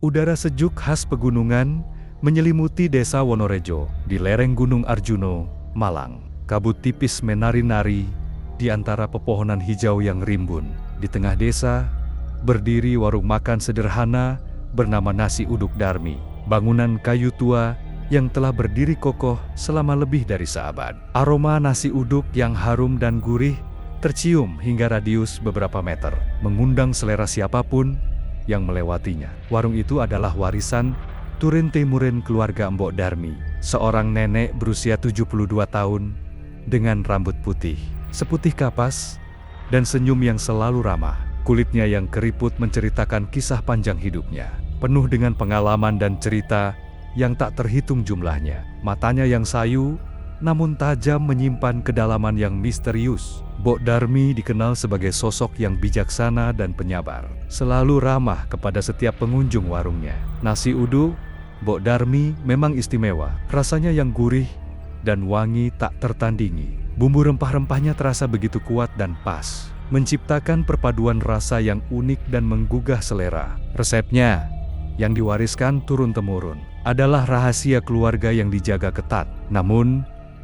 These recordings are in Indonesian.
Udara sejuk khas pegunungan menyelimuti desa Wonorejo di lereng Gunung Arjuno, Malang. Kabut tipis menari-nari di antara pepohonan hijau yang rimbun. Di tengah desa, berdiri warung makan sederhana bernama Nasi Uduk Darmi. Bangunan kayu tua yang telah berdiri kokoh selama lebih dari seabad. Aroma nasi uduk yang harum dan gurih tercium hingga radius beberapa meter, mengundang selera siapapun yang melewatinya. Warung itu adalah warisan turun-temurun keluarga Mbok Darmi, seorang nenek berusia 72 tahun dengan rambut putih, seputih kapas, dan senyum yang selalu ramah. Kulitnya yang keriput menceritakan kisah panjang hidupnya, penuh dengan pengalaman dan cerita yang tak terhitung jumlahnya. Matanya yang sayu, namun tajam menyimpan kedalaman yang misterius. Mbok Darmi dikenal sebagai sosok yang bijaksana dan penyabar, selalu ramah kepada setiap pengunjung warungnya. Nasi uduk Mbok Darmi memang istimewa, rasanya yang gurih dan wangi tak tertandingi. Bumbu rempah-rempahnya terasa begitu kuat dan pas, menciptakan perpaduan rasa yang unik dan menggugah selera. Resepnya yang diwariskan turun-temurun adalah rahasia keluarga yang dijaga ketat. Namun,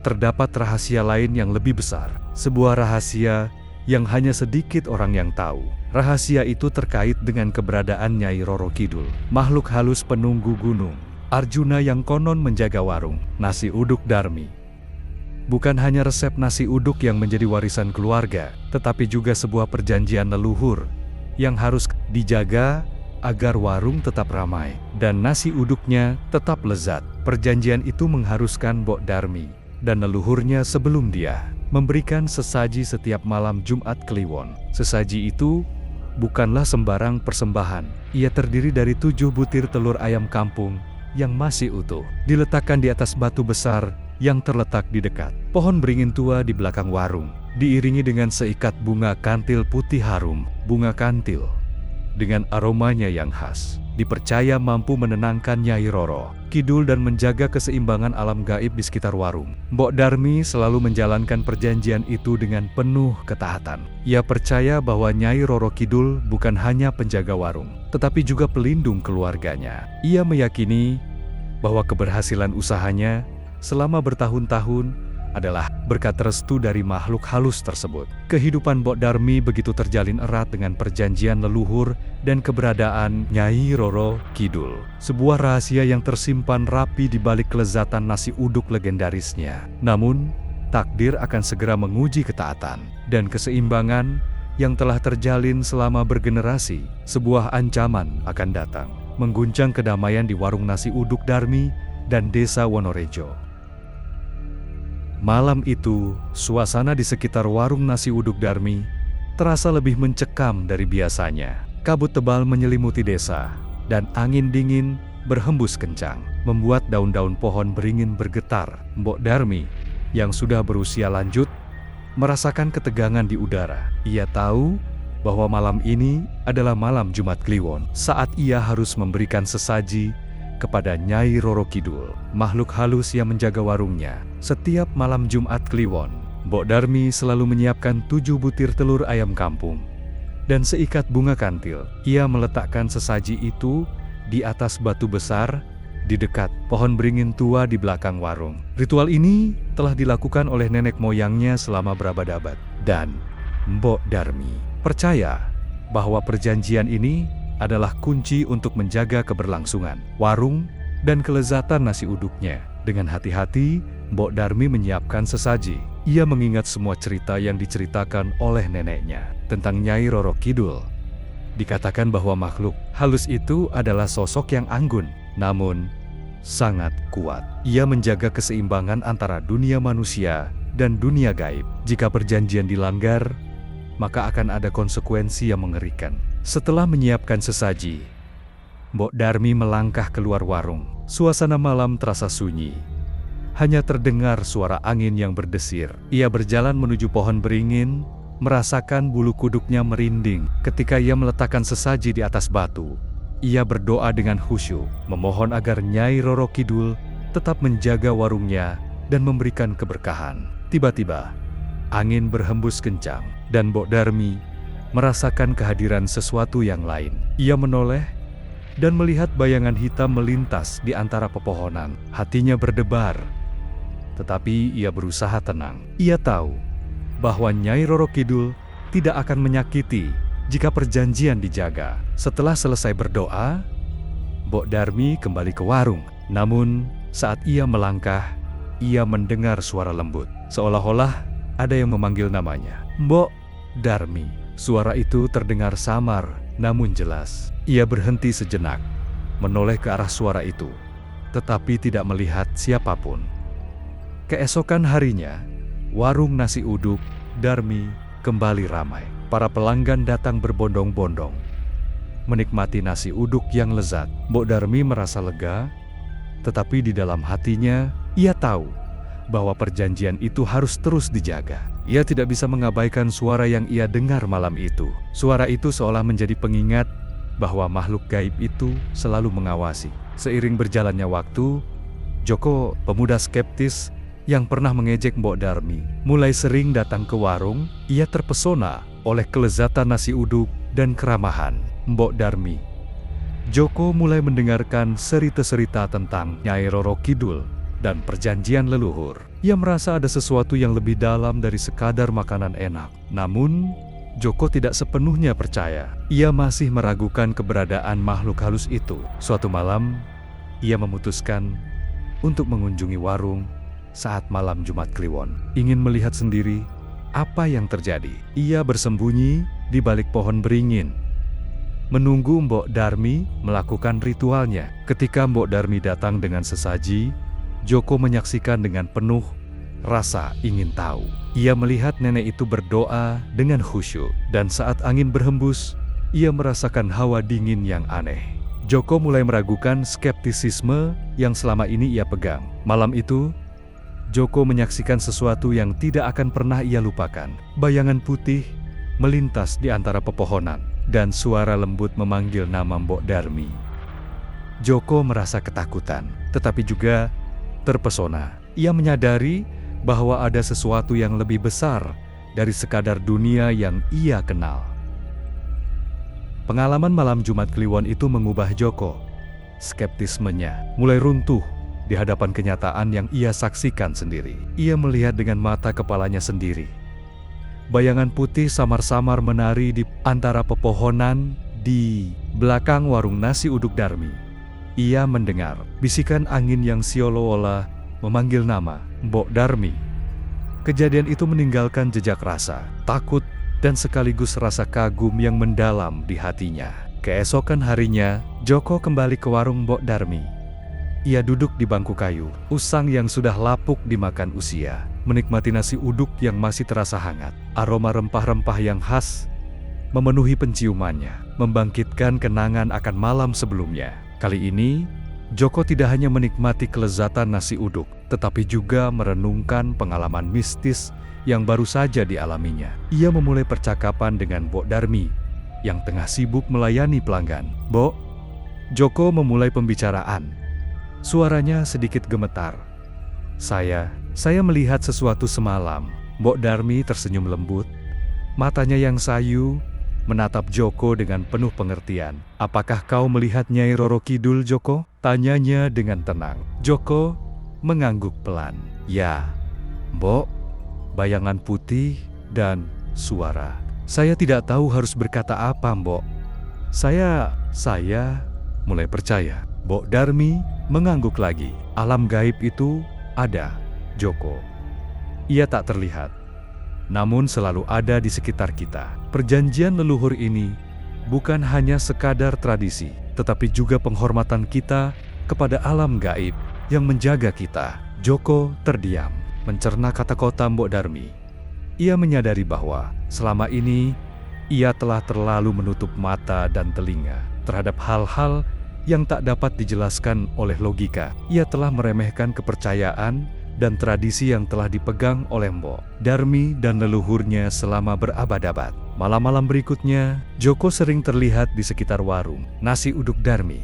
terdapat rahasia lain yang lebih besar. Sebuah rahasia yang hanya sedikit orang yang tahu. Rahasia itu terkait dengan keberadaan Nyai Roro Kidul, makhluk halus penunggu gunung Arjuna yang konon menjaga warung Nasi Uduk Darmi. Bukan hanya resep nasi uduk yang menjadi warisan keluarga, tetapi juga sebuah perjanjian leluhur yang harus dijaga agar warung tetap ramai dan nasi uduknya tetap lezat. Perjanjian itu mengharuskan Mbok Darmi dan leluhurnya sebelum dia memberikan sesaji setiap malam Jumat Kliwon. Sesaji itu bukanlah sembarang persembahan. Ia terdiri dari 7 butir telur ayam kampung yang masih utuh, diletakkan di atas batu besar yang terletak di dekat pohon beringin tua di belakang warung, diiringi dengan seikat bunga kantil putih harum. Bunga kantil dengan aromanya yang khas dipercaya mampu menenangkan Nyai Roro Kidul dan menjaga keseimbangan alam gaib di sekitar warung. Mbok Darmi selalu menjalankan perjanjian itu dengan penuh ketaatan. Ia percaya bahwa Nyai Roro Kidul bukan hanya penjaga warung, tetapi juga pelindung keluarganya. Ia meyakini bahwa keberhasilan usahanya selama bertahun-tahun adalah berkat restu dari makhluk halus tersebut. Kehidupan Mbok Darmi begitu terjalin erat dengan perjanjian leluhur dan keberadaan Nyai Roro Kidul. Sebuah rahasia yang tersimpan rapi di balik kelezatan nasi uduk legendarisnya. Namun, takdir akan segera menguji ketaatan dan keseimbangan yang telah terjalin selama bergenerasi. Sebuah ancaman akan datang, mengguncang kedamaian di warung Nasi Uduk Darmi dan desa Wonorejo. Malam itu, suasana di sekitar warung Nasi Uduk Darmi terasa lebih mencekam dari biasanya. Kabut tebal menyelimuti desa, dan angin dingin berhembus kencang, membuat daun-daun pohon beringin bergetar. Mbok Darmi, yang sudah berusia lanjut, merasakan ketegangan di udara. Ia tahu bahwa malam ini adalah malam Jumat Kliwon, saat ia harus memberikan sesaji kepada Nyai Roro Kidul, makhluk halus yang menjaga warungnya. Setiap malam Jumat Kliwon, Mbok Darmi selalu menyiapkan 7 butir telur ayam kampung dan seikat bunga kantil. Ia meletakkan sesaji itu di atas batu besar di dekat pohon beringin tua di belakang warung. Ritual ini telah dilakukan oleh nenek moyangnya selama berabad-abad, dan Mbok Darmi percaya bahwa perjanjian ini adalah kunci untuk menjaga keberlangsungan warung dan kelezatan nasi uduknya. Dengan hati-hati, Mbok Darmi menyiapkan sesaji. Ia mengingat semua cerita yang diceritakan oleh neneknya tentang Nyai Roro Kidul. Dikatakan bahwa makhluk halus itu adalah sosok yang anggun, namun sangat kuat. Ia menjaga keseimbangan antara dunia manusia dan dunia gaib. Jika perjanjian dilanggar, maka akan ada konsekuensi yang mengerikan. Setelah menyiapkan sesaji, Mbok Darmi melangkah keluar warung. Suasana malam terasa sunyi. Hanya terdengar suara angin yang berdesir. Ia berjalan menuju pohon beringin, merasakan bulu kuduknya merinding. Ketika ia meletakkan sesaji di atas batu, ia berdoa dengan khusyuk, memohon agar Nyai Roro Kidul tetap menjaga warungnya dan memberikan keberkahan. Tiba-tiba, angin berhembus kencang, dan Mbok Darmi merasakan kehadiran sesuatu yang lain. Ia menoleh dan melihat bayangan hitam melintas di antara pepohonan. Hatinya berdebar, tetapi ia berusaha tenang. Ia tahu bahwa Nyai Roro Kidul tidak akan menyakiti jika perjanjian dijaga. Setelah selesai berdoa, Mbok Darmi kembali ke warung. Namun, saat ia melangkah, ia mendengar suara lembut. Seolah-olah ada yang memanggil namanya. Mbok Darmi. Suara itu terdengar samar, namun jelas. Ia berhenti sejenak, menoleh ke arah suara itu, tetapi tidak melihat siapapun. Keesokan harinya, warung nasi uduk Darmi kembali ramai. Para pelanggan datang berbondong-bondong, menikmati nasi uduk yang lezat. Mbok Darmi merasa lega, tetapi di dalam hatinya, ia tahu bahwa perjanjian itu harus terus dijaga. Ia tidak bisa mengabaikan suara yang ia dengar malam itu. Suara itu seolah menjadi pengingat bahwa makhluk gaib itu selalu mengawasi. Seiring berjalannya waktu, Joko, pemuda skeptis yang pernah mengejek Mbok Darmi, mulai sering datang ke warung. Ia terpesona oleh kelezatan nasi uduk dan keramahan Mbok Darmi. Joko mulai mendengarkan cerita-cerita tentang Nyai Roro Kidul dan perjanjian leluhur. Ia merasa ada sesuatu yang lebih dalam dari sekadar makanan enak. Namun, Joko tidak sepenuhnya percaya. Ia masih meragukan keberadaan makhluk halus itu. Suatu malam, ia memutuskan untuk mengunjungi warung saat malam Jumat Kliwon. Ingin melihat sendiri apa yang terjadi. Ia bersembunyi di balik pohon beringin, menunggu Mbok Darmi melakukan ritualnya. Ketika Mbok Darmi datang dengan sesaji, Joko menyaksikan dengan penuh rasa ingin tahu. Ia melihat nenek itu berdoa dengan khusyuk, dan saat angin berhembus, ia merasakan hawa dingin yang aneh. Joko mulai meragukan skeptisisme yang selama ini ia pegang. Malam itu, Joko menyaksikan sesuatu yang tidak akan pernah ia lupakan. Bayangan putih melintas di antara pepohonan, dan suara lembut memanggil nama Mbok Darmi. Joko merasa ketakutan, tetapi juga terpesona. Ia menyadari bahwa ada sesuatu yang lebih besar dari sekadar dunia yang ia kenal. Pengalaman malam Jumat Kliwon itu mengubah Joko. Skeptismenya mulai runtuh di hadapan kenyataan yang ia saksikan sendiri. Ia melihat dengan mata kepalanya sendiri. Bayangan putih samar-samar menari di antara pepohonan di belakang warung nasi uduk Darmi. Ia mendengar bisikan angin yang seolah-olah memanggil nama Mbok Darmi. Kejadian itu meninggalkan jejak rasa, takut, dan sekaligus rasa kagum yang mendalam di hatinya. Keesokan harinya, Joko kembali ke warung Mbok Darmi. Ia duduk di bangku kayu, usang yang sudah lapuk dimakan usia, menikmati nasi uduk yang masih terasa hangat. Aroma rempah-rempah yang khas memenuhi penciumannya, membangkitkan kenangan akan malam sebelumnya. Kali ini, Joko tidak hanya menikmati kelezatan nasi uduk, tetapi juga merenungkan pengalaman mistis yang baru saja dialaminya. Ia memulai percakapan dengan Mbok Darmi yang tengah sibuk melayani pelanggan. "Mbok," Joko memulai pembicaraan. Suaranya sedikit gemetar. Saya melihat sesuatu semalam." Mbok Darmi tersenyum lembut. Matanya yang sayu menatap Joko dengan penuh pengertian. "Apakah kau melihat Nyai Roro Kidul, Joko?" tanyanya dengan tenang. Joko mengangguk pelan. "Ya, Mbok, bayangan putih dan suara. Saya tidak tahu harus berkata apa, Mbok. Saya mulai percaya." Mbok Darmi mengangguk lagi. "Alam gaib itu ada, Joko. Ia tak terlihat, namun selalu ada di sekitar kita. Perjanjian leluhur ini bukan hanya sekadar tradisi, tetapi juga penghormatan kita kepada alam gaib yang menjaga kita." Joko terdiam, mencerna kata-kata Mbok Darmi. Ia menyadari bahwa selama ini ia telah terlalu menutup mata dan telinga terhadap hal-hal yang tak dapat dijelaskan oleh logika. Ia telah meremehkan kepercayaan dan tradisi yang telah dipegang oleh Mbok Darmi dan leluhurnya selama berabad-abad. Malam-malam berikutnya, Joko sering terlihat di sekitar warung nasi uduk Darmi.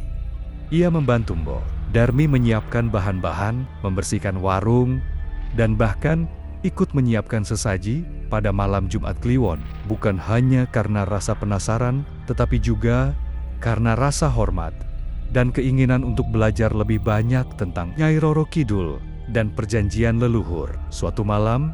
Ia membantu Mbok Darmi menyiapkan bahan-bahan, membersihkan warung, dan bahkan ikut menyiapkan sesaji pada malam Jumat Kliwon. Bukan hanya karena rasa penasaran, tetapi juga karena rasa hormat dan keinginan untuk belajar lebih banyak tentang Nyai Roro Kidul dan perjanjian leluhur. Suatu malam,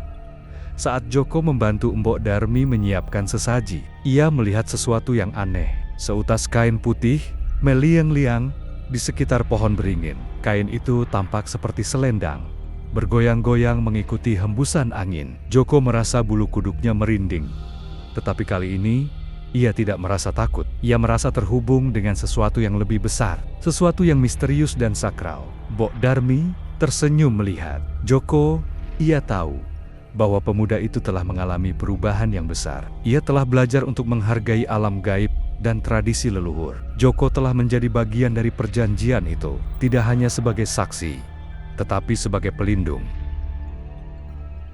saat Joko membantu Mbok Darmi menyiapkan sesaji, ia melihat sesuatu yang aneh. Seutas kain putih meliang-liang di sekitar pohon beringin. Kain itu tampak seperti selendang, bergoyang-goyang mengikuti hembusan angin. Joko merasa bulu kuduknya merinding. Tetapi kali ini, ia tidak merasa takut. Ia merasa terhubung dengan sesuatu yang lebih besar, sesuatu yang misterius dan sakral. Mbok Darmi tersenyum melihat Joko. Ia tahu bahwa pemuda itu telah mengalami perubahan yang besar. Ia telah belajar untuk menghargai alam gaib dan tradisi leluhur. Joko telah menjadi bagian dari perjanjian itu, tidak hanya sebagai saksi, tetapi sebagai pelindung.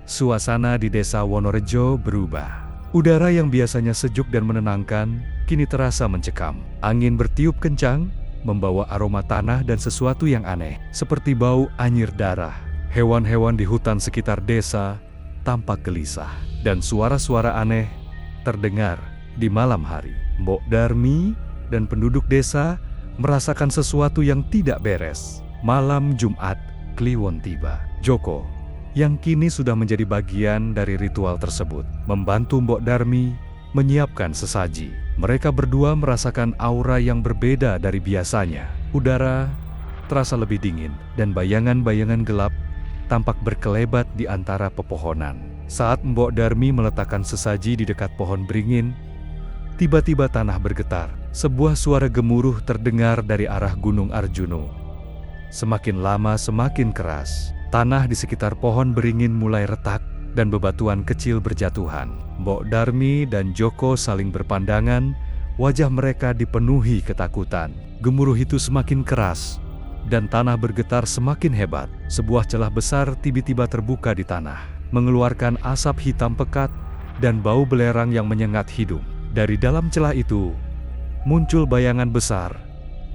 Suasana di desa Wonorejo berubah. Udara yang biasanya sejuk dan menenangkan, kini terasa mencekam. Angin bertiup kencang, membawa aroma tanah dan sesuatu yang aneh, seperti bau anyir darah. Hewan-hewan di hutan sekitar desa tampak gelisah, dan suara-suara aneh terdengar di malam hari. Mbok Darmi dan penduduk desa merasakan sesuatu yang tidak beres. Malam Jumat Kliwon tiba. Joko, yang kini sudah menjadi bagian dari ritual tersebut, membantu Mbok Darmi menyiapkan sesaji. Mereka berdua merasakan aura yang berbeda dari biasanya. Udara terasa lebih dingin, dan bayangan-bayangan gelap tampak berkelebat di antara pepohonan. Saat Mbok Darmi meletakkan sesaji di dekat pohon beringin, tiba-tiba tanah bergetar. Sebuah suara gemuruh terdengar dari arah Gunung Arjuno. Semakin lama semakin keras. Tanah di sekitar pohon beringin mulai retak dan bebatuan kecil berjatuhan. Mbok Darmi dan Joko saling berpandangan, wajah mereka dipenuhi ketakutan. Gemuruh itu semakin keras dan tanah bergetar semakin hebat. Sebuah celah besar tiba-tiba terbuka di tanah, mengeluarkan asap hitam pekat dan bau belerang yang menyengat hidung. Dari dalam celah itu, muncul bayangan besar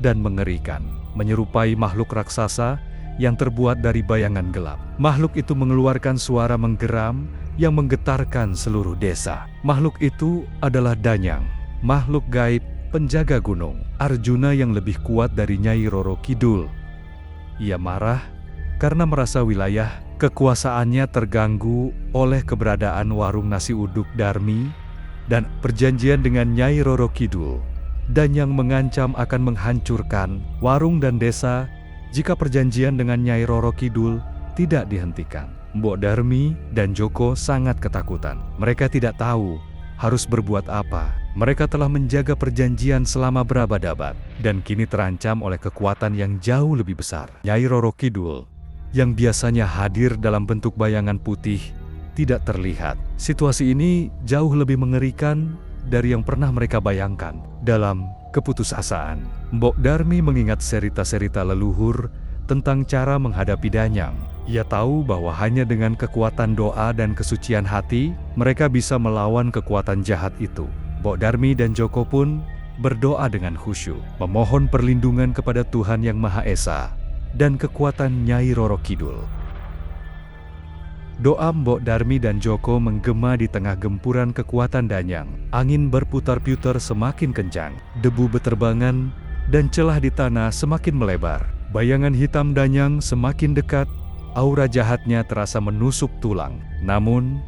dan mengerikan, menyerupai makhluk raksasa yang terbuat dari bayangan gelap. Makhluk itu mengeluarkan suara menggeram yang menggetarkan seluruh desa. Makhluk itu adalah Danyang, makhluk gaib penjaga gunung. Arjuna yang lebih kuat dari Nyai Roro Kidul. Ia marah karena merasa wilayah kekuasaannya terganggu oleh keberadaan warung nasi uduk Darmi dan perjanjian dengan Nyai Roro Kidul. Danyang mengancam akan menghancurkan warung dan desa jika perjanjian dengan Nyai Roro Kidul tidak dihentikan. Mbok Darmi dan Joko sangat ketakutan. Mereka tidak tahu harus berbuat apa. Mereka telah menjaga perjanjian selama berabad-abad dan kini terancam oleh kekuatan yang jauh lebih besar. Nyai Roro Kidul, yang biasanya hadir dalam bentuk bayangan putih, tidak terlihat. Situasi ini jauh lebih mengerikan dari yang pernah mereka bayangkan. Dalam keputusasaan, Mbok Darmi mengingat cerita-cerita leluhur tentang cara menghadapi Danyang. Ia tahu bahwa hanya dengan kekuatan doa dan kesucian hati, mereka bisa melawan kekuatan jahat itu. Mbok Darmi dan Joko pun berdoa dengan khusyuk, memohon perlindungan kepada Tuhan Yang Maha Esa dan kekuatan Nyai Roro Kidul. Doa Mbok Darmi dan Joko menggema di tengah gempuran kekuatan Danyang. Angin berputar-putar semakin kencang, debu beterbangan, dan celah di tanah semakin melebar. Bayangan hitam Danyang semakin dekat, aura jahatnya terasa menusuk tulang. Namun,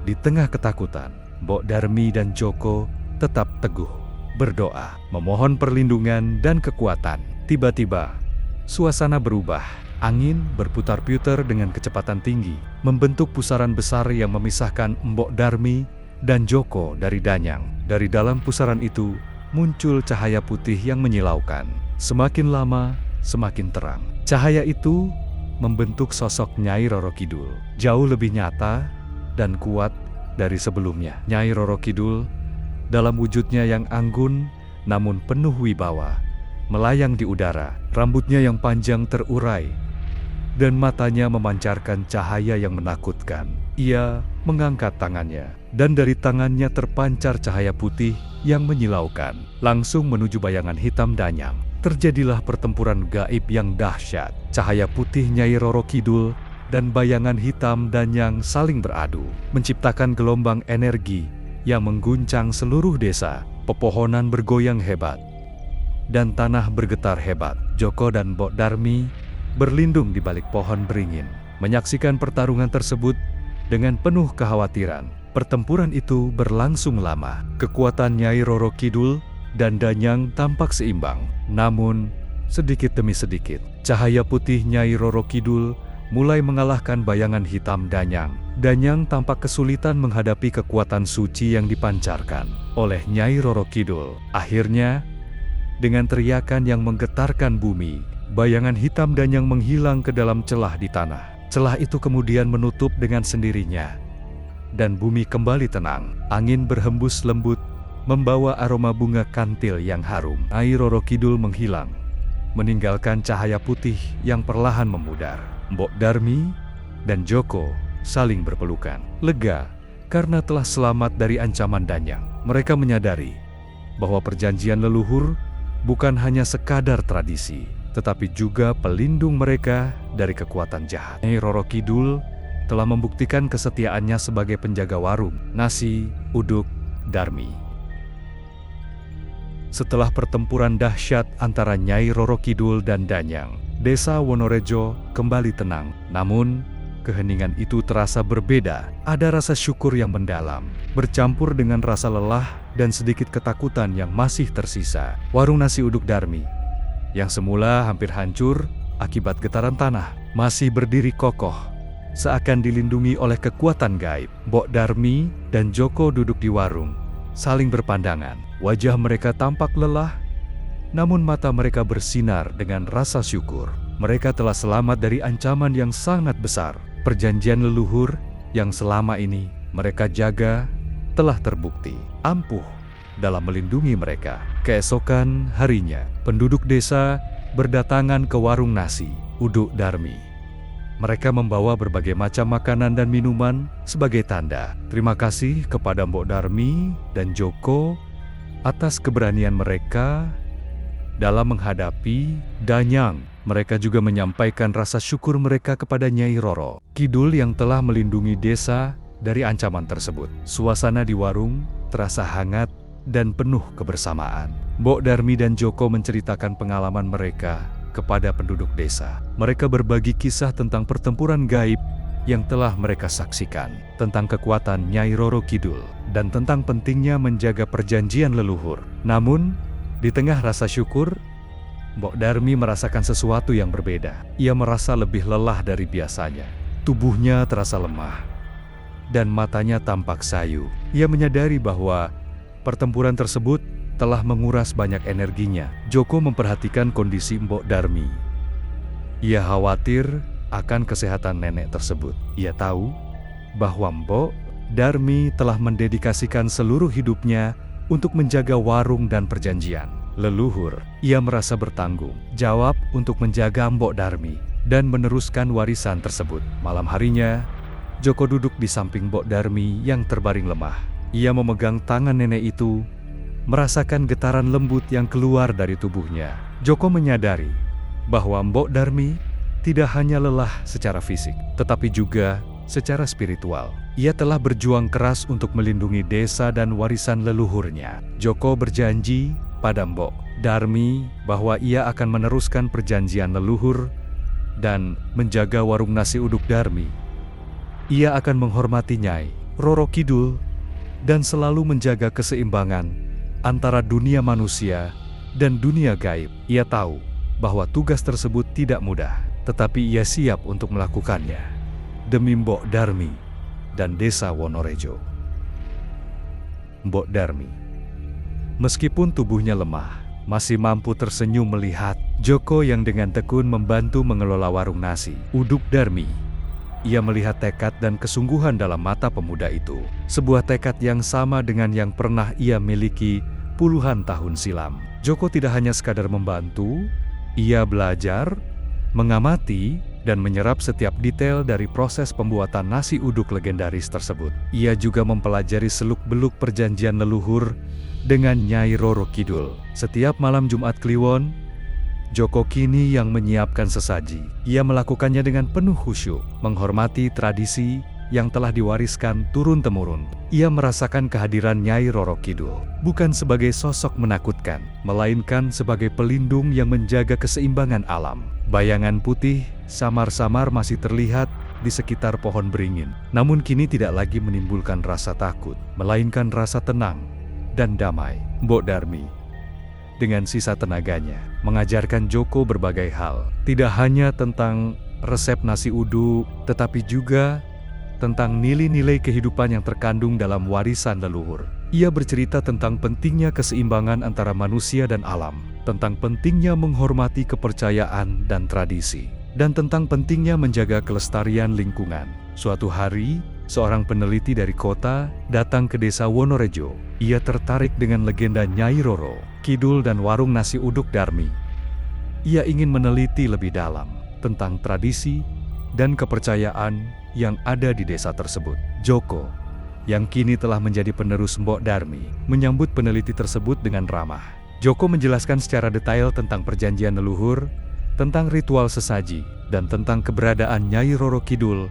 di tengah ketakutan, Mbok Darmi dan Joko tetap teguh, berdoa, memohon perlindungan dan kekuatan. Tiba-tiba, suasana berubah. Angin berputar-putar dengan kecepatan tinggi, membentuk pusaran besar yang memisahkan Mbok Darmi dan Joko dari Danyang. Dari dalam pusaran itu, muncul cahaya putih yang menyilaukan. Semakin lama, semakin terang. Cahaya itu membentuk sosok Nyai Roro Kidul, jauh lebih nyata dan kuat dari sebelumnya. Nyai Roro Kidul, dalam wujudnya yang anggun namun penuh wibawa, melayang di udara. Rambutnya yang panjang terurai, dan matanya memancarkan cahaya yang menakutkan. Ia mengangkat tangannya, dan dari tangannya terpancar cahaya putih yang menyilaukan, langsung menuju bayangan hitam Danyang. Terjadilah pertempuran gaib yang dahsyat. Cahaya putih Nyai Roro Kidul dan bayangan hitam Danyang saling beradu, menciptakan gelombang energi yang mengguncang seluruh desa. Pepohonan bergoyang hebat, dan tanah bergetar hebat. Joko dan Mbok Darmi berlindung di balik pohon beringin, menyaksikan pertarungan tersebut dengan penuh kekhawatiran. Pertempuran itu berlangsung lama. Kekuatan Nyai Roro Kidul dan Danyang tampak seimbang. Namun, sedikit demi sedikit, cahaya putih Nyai Roro Kidul mulai mengalahkan bayangan hitam Danyang. Danyang tampak kesulitan menghadapi kekuatan suci yang dipancarkan oleh Nyai Roro Kidul. Akhirnya, dengan teriakan yang menggetarkan bumi, bayangan hitam Danyang menghilang ke dalam celah di tanah. Celah itu kemudian menutup dengan sendirinya, dan bumi kembali tenang. Angin berhembus lembut, membawa aroma bunga kantil yang harum. Nyai Roro Kidul menghilang, meninggalkan cahaya putih yang perlahan memudar. Mbok Darmi dan Joko saling berpelukan, lega karena telah selamat dari ancaman Danyang. Mereka menyadari bahwa perjanjian leluhur bukan hanya sekadar tradisi, tetapi juga pelindung mereka dari kekuatan jahat. Nyai Roro Kidul telah membuktikan kesetiaannya sebagai penjaga warung nasi uduk Darmi. Setelah pertempuran dahsyat antara Nyai Roro Kidul dan Danyang, Desa Wonorejo kembali tenang. Namun, keheningan itu terasa berbeda. Ada rasa syukur yang mendalam, bercampur dengan rasa lelah dan sedikit ketakutan yang masih tersisa. Warung nasi uduk Darmi, yang semula hampir hancur akibat getaran tanah, masih berdiri kokoh, seakan dilindungi oleh kekuatan gaib. Mbok Darmi dan Joko duduk di warung, saling berpandangan. Wajah mereka tampak lelah, namun mata mereka bersinar dengan rasa syukur. Mereka telah selamat dari ancaman yang sangat besar. Perjanjian leluhur yang selama ini mereka jaga telah terbukti ampuh dalam melindungi mereka. Keesokan harinya, penduduk desa berdatangan ke warung nasi uduk Darmi. Mereka membawa berbagai macam makanan dan minuman sebagai tanda terima kasih kepada Mbok Darmi dan Joko atas keberanian mereka dalam menghadapi Danyang. Mereka juga menyampaikan rasa syukur mereka kepada Nyai Roro Kidul yang telah melindungi desa dari ancaman tersebut. Suasana di warung terasa hangat dan penuh kebersamaan. Mbok Darmi dan Joko menceritakan pengalaman mereka kepada penduduk desa. Mereka berbagi kisah tentang pertempuran gaib yang telah mereka saksikan, tentang kekuatan Nyai Roro Kidul, dan tentang pentingnya menjaga perjanjian leluhur. Namun, di tengah rasa syukur, Mbok Darmi merasakan sesuatu yang berbeda. Ia merasa lebih lelah dari biasanya. Tubuhnya terasa lemah, dan matanya tampak sayu. Ia menyadari bahwa pertempuran tersebut telah menguras banyak energinya. Joko memperhatikan kondisi Mbok Darmi. Ia khawatir akan kesehatan nenek tersebut. Ia tahu bahwa Mbok Darmi telah mendedikasikan seluruh hidupnya untuk menjaga warung dan perjanjian leluhur. Ia merasa bertanggung jawab untuk menjaga Mbok Darmi dan meneruskan warisan tersebut. Malam harinya, Joko duduk di samping Mbok Darmi yang terbaring lemah. Ia memegang tangan nenek itu, merasakan getaran lembut yang keluar dari tubuhnya. Joko menyadari bahwa Mbok Darmi tidak hanya lelah secara fisik, tetapi juga secara spiritual. Ia telah berjuang keras untuk melindungi desa dan warisan leluhurnya. Joko berjanji pada Mbok Darmi bahwa ia akan meneruskan perjanjian leluhur dan menjaga warung nasi uduk Darmi. Ia akan menghormati Nyai Roro Kidul dan selalu menjaga keseimbangan antara dunia manusia dan dunia gaib. Ia tahu bahwa tugas tersebut tidak mudah, tetapi ia siap untuk melakukannya demi Mbok Darmi dan desa Wonorejo. Mbok Darmi, meskipun tubuhnya lemah, masih mampu tersenyum melihat Joko yang dengan tekun membantu mengelola warung nasi uduk Darmi. Ia melihat tekad dan kesungguhan dalam mata pemuda itu, sebuah tekad yang sama dengan yang pernah ia miliki puluhan tahun silam. Joko tidak hanya sekadar membantu, ia belajar, mengamati, dan menyerap setiap detail dari proses pembuatan nasi uduk legendaris tersebut. Ia juga mempelajari seluk-beluk perjanjian leluhur dengan Nyai Roro Kidul. Setiap malam Jumat Kliwon, Joko kini yang menyiapkan sesaji. Ia melakukannya dengan penuh khusyuk, menghormati tradisi yang telah diwariskan turun-temurun. Ia merasakan kehadiran Nyai Roro Kidul, bukan sebagai sosok menakutkan, melainkan sebagai pelindung yang menjaga keseimbangan alam. Bayangan putih samar-samar masih terlihat di sekitar pohon beringin, namun kini tidak lagi menimbulkan rasa takut, melainkan rasa tenang dan damai. Mbok Darmi, dengan sisa tenaganya, mengajarkan Joko berbagai hal, tidak hanya tentang resep nasi uduk, tetapi juga tentang nilai-nilai kehidupan yang terkandung dalam warisan leluhur. Ia bercerita tentang pentingnya keseimbangan antara manusia dan alam, tentang pentingnya menghormati kepercayaan dan tradisi, dan tentang pentingnya menjaga kelestarian lingkungan. Suatu hari, seorang peneliti dari kota datang ke desa Wonorejo. Ia tertarik dengan legenda Nyai Roro Kidul dan warung nasi uduk Darmi. Ia ingin meneliti lebih dalam tentang tradisi dan kepercayaan yang ada di desa tersebut. Joko, yang kini telah menjadi penerus Mbok Darmi, menyambut peneliti tersebut dengan ramah. Joko menjelaskan secara detail tentang perjanjian leluhur, tentang ritual sesaji, dan tentang keberadaan Nyai Roro Kidul.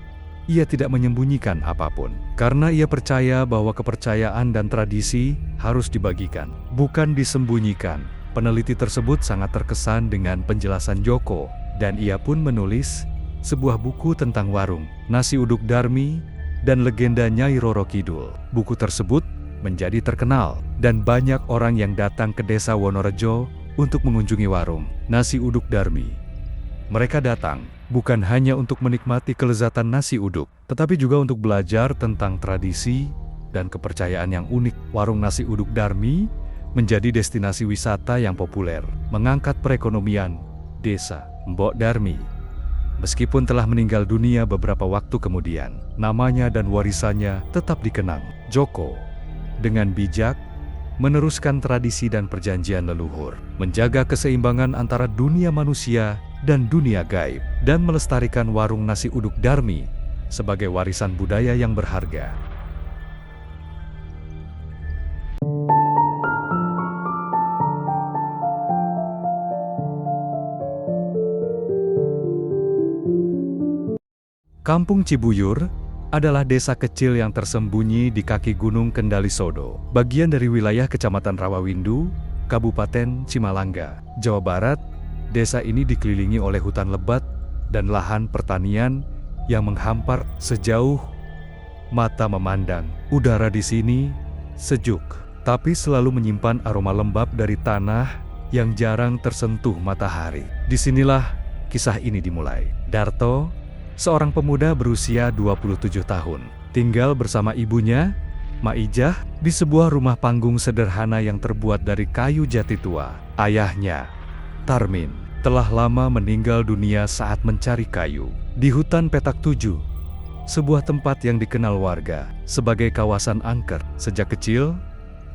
Ia tidak menyembunyikan apapun, karena ia percaya bahwa kepercayaan dan tradisi harus dibagikan, bukan disembunyikan. Peneliti tersebut sangat terkesan dengan penjelasan Joko, dan ia pun menulis sebuah buku tentang warung nasi uduk Darmi dan legenda Nyai Roro Kidul. Buku tersebut menjadi terkenal, dan banyak orang yang datang ke desa Wonorejo untuk mengunjungi warung nasi uduk Darmi. Mereka datang bukan hanya untuk menikmati kelezatan nasi uduk, tetapi juga untuk belajar tentang tradisi dan kepercayaan yang unik. Warung nasi uduk Darmi menjadi destinasi wisata yang populer, mengangkat perekonomian desa. Mbok Darmi, meskipun telah meninggal dunia beberapa waktu kemudian, namanya dan warisannya tetap dikenang. Joko, dengan bijak, meneruskan tradisi dan perjanjian leluhur, menjaga keseimbangan antara dunia manusia dan dunia gaib, dan melestarikan warung nasi uduk Darmi sebagai warisan budaya yang berharga. Kampung Cibuyur adalah desa kecil yang tersembunyi di kaki Gunung Kendali Sodo, bagian dari wilayah Kecamatan Rawawindu, Kabupaten Cimalangga, Jawa Barat. Desa ini dikelilingi oleh hutan lebat dan lahan pertanian yang menghampar sejauh mata memandang. Udara di sini sejuk, tapi selalu menyimpan aroma lembab dari tanah yang jarang tersentuh matahari. Disinilah kisah ini dimulai. Darto, seorang pemuda berusia 27 tahun, tinggal bersama ibunya, Maijah, di sebuah rumah panggung sederhana yang terbuat dari kayu jati tua. Ayahnya, Tarmin, telah lama meninggal dunia saat mencari kayu di hutan Petak 7, sebuah tempat yang dikenal warga sebagai kawasan angker. Sejak kecil,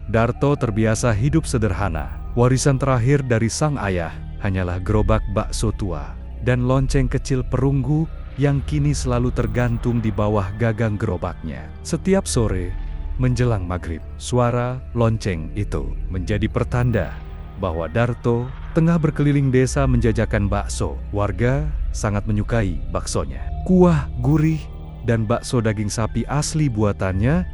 Darto terbiasa hidup sederhana. Warisan terakhir dari sang ayah hanyalah gerobak bakso tua dan lonceng kecil perunggu yang kini selalu tergantung di bawah gagang gerobaknya. Setiap sore, menjelang maghrib, suara lonceng itu menjadi pertanda bahwa Darto tengah berkeliling desa menjajakan bakso. Warga sangat menyukai baksonya. Kuah, gurih, dan bakso daging sapi asli buatannya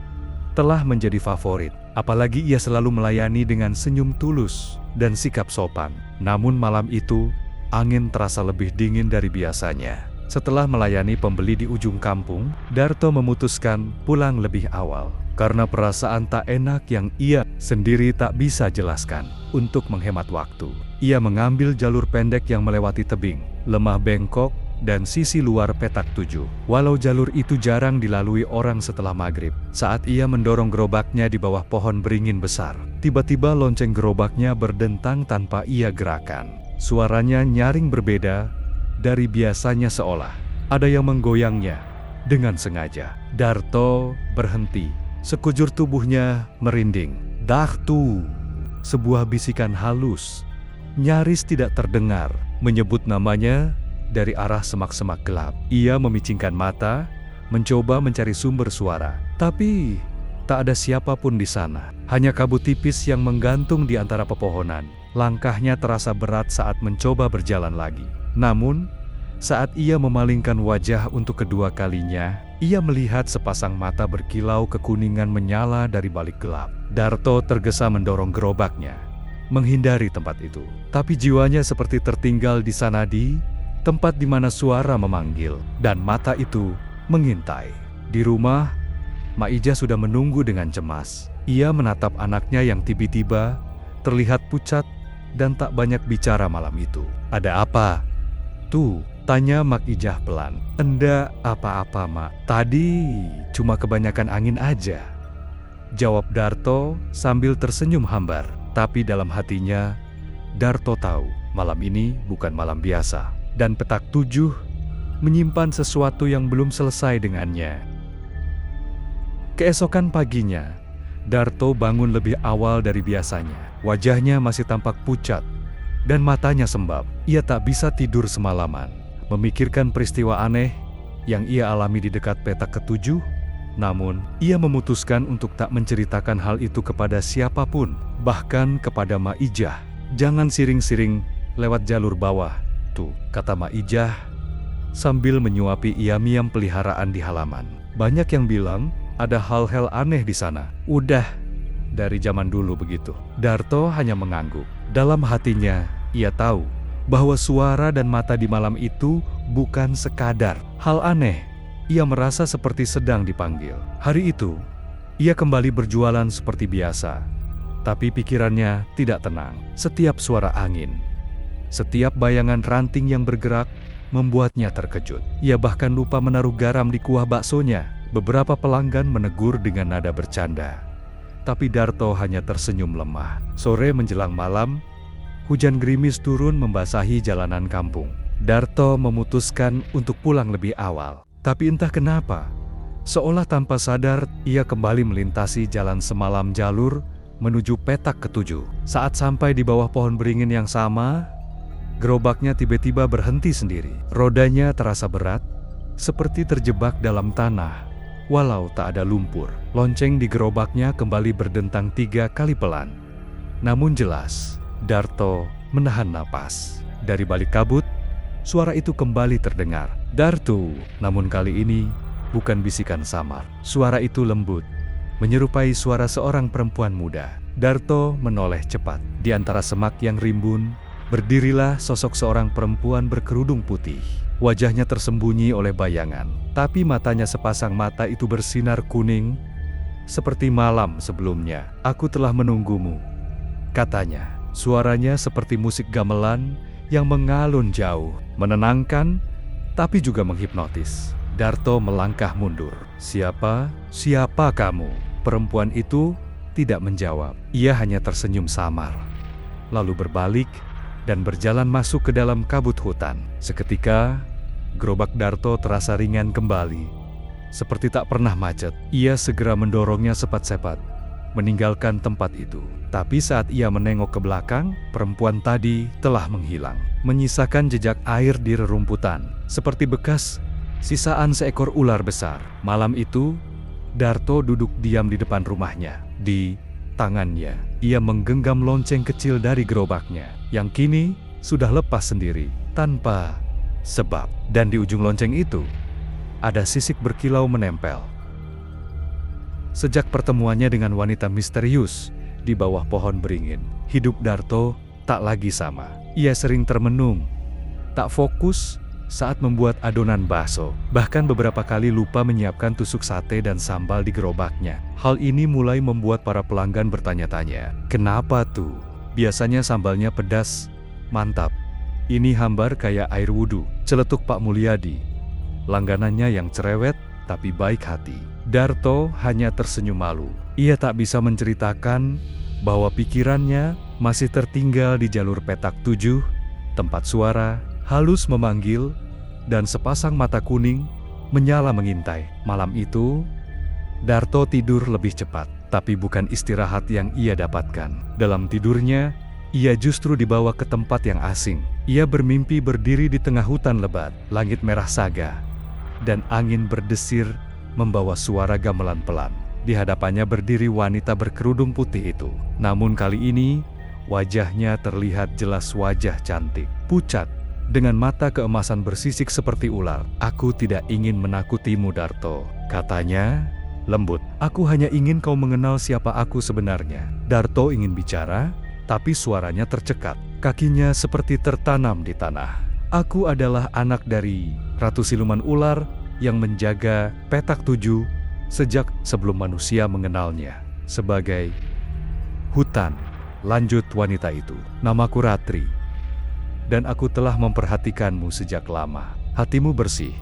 telah menjadi favorit. Apalagi ia selalu melayani dengan senyum tulus dan sikap sopan. Namun malam itu, angin terasa lebih dingin dari biasanya. Setelah melayani pembeli di ujung kampung, Darto memutuskan pulang lebih awal karena perasaan tak enak yang ia sendiri tak bisa jelaskan. Untuk menghemat waktu, ia mengambil jalur pendek yang melewati tebing, lemah bengkok, dan sisi luar Petak 7. Walau jalur itu jarang dilalui orang setelah maghrib, saat ia mendorong gerobaknya di bawah pohon beringin besar, tiba-tiba lonceng gerobaknya berdentang tanpa ia gerakan. Suaranya nyaring berbeda dari biasanya, seolah ada yang menggoyangnya dengan sengaja. Darto berhenti, sekujur tubuhnya merinding. Dartu, sebuah bisikan halus, nyaris tidak terdengar, menyebut namanya dari arah semak-semak gelap. Ia memicingkan mata, mencoba mencari sumber suara, tapi tak ada siapapun di sana. Hanya kabut tipis yang menggantung di antara pepohonan. Langkahnya terasa berat saat mencoba berjalan lagi. Namun, saat ia memalingkan wajah untuk kedua kalinya, Ia melihat sepasang mata berkilau kekuningan menyala dari balik gelap. Darto tergesa mendorong gerobaknya, menghindari tempat itu. Tapi jiwanya seperti tertinggal di sana, di tempat di mana suara memanggil dan mata itu mengintai. Di rumah, Maijah sudah menunggu dengan cemas. Ia menatap anaknya yang tiba-tiba terlihat pucat dan tak banyak bicara malam itu. "Ada apa? Tuh?" tanya Mak Ijah pelan. "Enggak apa-apa, Mak. Tadi cuma kebanyakan angin aja," jawab Darto sambil tersenyum hambar. Tapi dalam hatinya, Darto tahu malam ini bukan malam biasa. Dan petak 7 menyimpan sesuatu yang belum selesai dengannya. Keesokan paginya, Darto bangun lebih awal dari biasanya. Wajahnya masih tampak pucat dan matanya sembab. Ia tak bisa tidur semalaman, memikirkan peristiwa aneh yang ia alami di dekat petak ke-7. Namun, ia memutuskan untuk tak menceritakan hal itu kepada siapapun, bahkan kepada Maijah. "Jangan siring-siring lewat jalur bawah, tuh," kata Maijah sambil menyuapi Iyam-iyam peliharaan di halaman. "Banyak yang bilang ada hal-hal aneh di sana." "Udah dari zaman dulu begitu." Darto hanya mengangguk. Dalam hatinya, ia tahu bahwa suara dan mata di malam itu bukan sekadar hal aneh. Ia merasa seperti sedang dipanggil. Hari itu, ia kembali berjualan seperti biasa. Tapi pikirannya tidak tenang. Setiap suara angin, setiap bayangan ranting yang bergerak membuatnya terkejut. Ia bahkan lupa menaruh garam di kuah baksonya. Beberapa pelanggan menegur dengan nada bercanda. Tapi Darto hanya tersenyum lemah. Sore menjelang malam, hujan gerimis turun membasahi jalanan kampung. Darto memutuskan untuk pulang lebih awal. Tapi entah kenapa, seolah tanpa sadar, ia kembali melintasi jalan semalam jalur menuju petak ke-7. Saat sampai di bawah pohon beringin yang sama, gerobaknya tiba-tiba berhenti sendiri. Rodanya terasa berat, seperti terjebak dalam tanah. Walau tak ada lumpur, lonceng di gerobaknya kembali berdentang 3 kali pelan. Namun jelas, Darto menahan napas. Dari balik kabut, suara itu kembali terdengar. "Darto!" Namun kali ini bukan bisikan samar. Suara itu lembut, menyerupai suara seorang perempuan muda. Darto menoleh cepat. Di antara semak yang rimbun, berdirilah sosok seorang perempuan berkerudung putih. Wajahnya tersembunyi oleh bayangan, tapi matanya sepasang mata itu bersinar kuning, seperti malam sebelumnya. "Aku telah menunggumu," katanya. Suaranya seperti musik gamelan yang mengalun jauh, menenangkan, tapi juga menghipnotis. Darto melangkah mundur. Siapa kamu?" Perempuan itu tidak menjawab. Ia hanya tersenyum samar, lalu berbalik dan berjalan masuk ke dalam kabut hutan. Seketika, gerobak Darto terasa ringan kembali, seperti tak pernah macet. Ia segera mendorongnya sepat-sepat, meninggalkan tempat itu. Tapi saat ia menengok ke belakang, perempuan tadi telah menghilang, menyisakan jejak air di rerumputan, seperti bekas sisaan seekor ular besar. Malam itu, Darto duduk diam di depan rumahnya. Di tangannya, ia menggenggam lonceng kecil dari gerobaknya, yang kini sudah lepas sendiri, tanpa sebab. Dan di ujung lonceng itu, ada sisik berkilau menempel. Sejak pertemuannya dengan wanita misterius di bawah pohon beringin, hidup Darto tak lagi sama. Ia sering termenung, tak fokus saat membuat adonan bakso. Bahkan beberapa kali lupa menyiapkan tusuk sate dan sambal di gerobaknya. Hal ini mulai membuat para pelanggan bertanya-tanya, "Kenapa tuh? Biasanya sambalnya pedas, mantap. Ini hambar kayak air wudhu," celetuk Pak Mulyadi, langganannya yang cerewet tapi baik hati. Darto hanya tersenyum malu. Ia tak bisa menceritakan bahwa pikirannya masih tertinggal di jalur petak 7, tempat suara halus memanggil dan sepasang mata kuning menyala mengintai. Malam itu, Darto tidur lebih cepat, tapi bukan istirahat yang ia dapatkan. Dalam tidurnya, ia justru dibawa ke tempat yang asing. Ia bermimpi berdiri di tengah hutan lebat, langit merah saga, dan angin berdesir membawa suara gamelan pelan. Di hadapannya berdiri wanita berkerudung putih itu. Namun kali ini, wajahnya terlihat jelas wajah cantik, pucat, dengan mata keemasan bersisik seperti ular. "Aku tidak ingin menakutimu, Darto," katanya lembut. "Aku hanya ingin kau mengenal siapa aku sebenarnya." Darto ingin bicara, tapi suaranya tercekat. Kakinya seperti tertanam di tanah. "Aku adalah anak dari Ratu Siluman Ular yang menjaga petak 7 sejak sebelum manusia mengenalnya sebagai hutan," lanjut wanita itu. "Namaku Ratri, dan aku telah memperhatikanmu sejak lama. Hatimu bersih,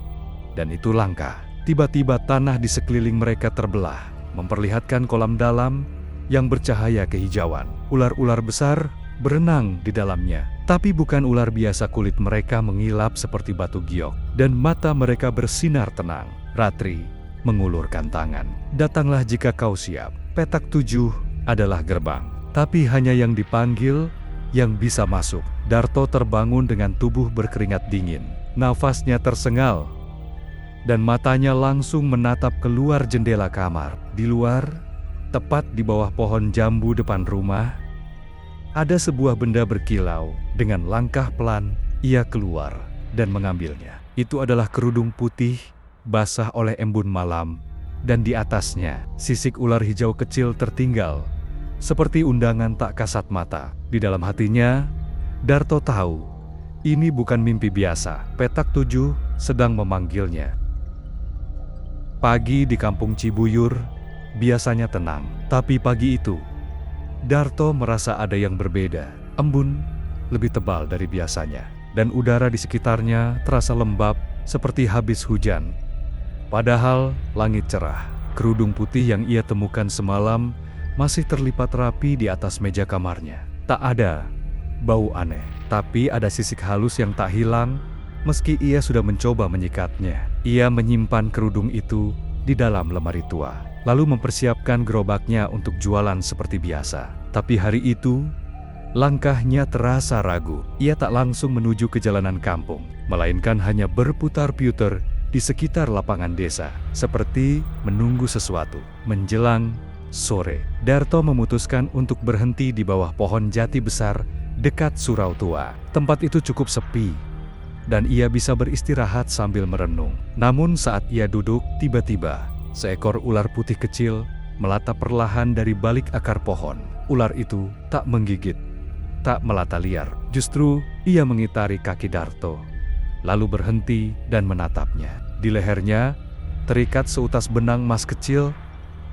dan itu langka." Tiba-tiba tanah di sekeliling mereka terbelah, memperlihatkan kolam dalam yang bercahaya kehijauan. Ular-ular besar berenang di dalamnya, tapi bukan ular biasa. Kulit mereka mengilap seperti batu giok, dan mata mereka bersinar tenang. Ratri mengulurkan tangan. "Datanglah jika kau siap. Petak 7 adalah gerbang, tapi hanya yang dipanggil yang bisa masuk." Darto terbangun dengan tubuh berkeringat dingin. Nafasnya tersengal, dan matanya langsung menatap keluar jendela kamar. Di luar, tepat di bawah pohon jambu depan rumah, ada sebuah benda berkilau. Dengan langkah pelan, ia keluar dan mengambilnya. Itu adalah kerudung putih, basah oleh embun malam, dan di atasnya, sisik ular hijau kecil tertinggal, seperti undangan tak kasat mata. Di dalam hatinya, Darto tahu, ini bukan mimpi biasa. Petak 7 sedang memanggilnya. Pagi di kampung Cibuyur biasanya tenang, tapi pagi itu Darto merasa ada yang berbeda. Embun lebih tebal dari biasanya, dan udara di sekitarnya terasa lembab seperti habis hujan. Padahal langit cerah. Kerudung putih yang ia temukan semalam masih terlipat rapi di atas meja kamarnya. Tak ada bau aneh, tapi ada sisik halus yang tak hilang meski ia sudah mencoba menyikatnya. Ia menyimpan kerudung itu di dalam lemari tua, lalu mempersiapkan gerobaknya untuk jualan seperti biasa. Tapi hari itu, langkahnya terasa ragu. Ia tak langsung menuju ke jalanan kampung, melainkan hanya berputar-putar di sekitar lapangan desa, seperti menunggu sesuatu. Menjelang sore, Darto memutuskan untuk berhenti di bawah pohon jati besar dekat surau tua. Tempat itu cukup sepi, dan ia bisa beristirahat sambil merenung. Namun saat ia duduk, tiba-tiba seekor ular putih kecil melatap perlahan dari balik akar pohon. Ular itu tak menggigit, tak melata liar. Justru ia mengitari kaki Darto, lalu berhenti dan menatapnya. Di lehernya terikat seutas benang emas kecil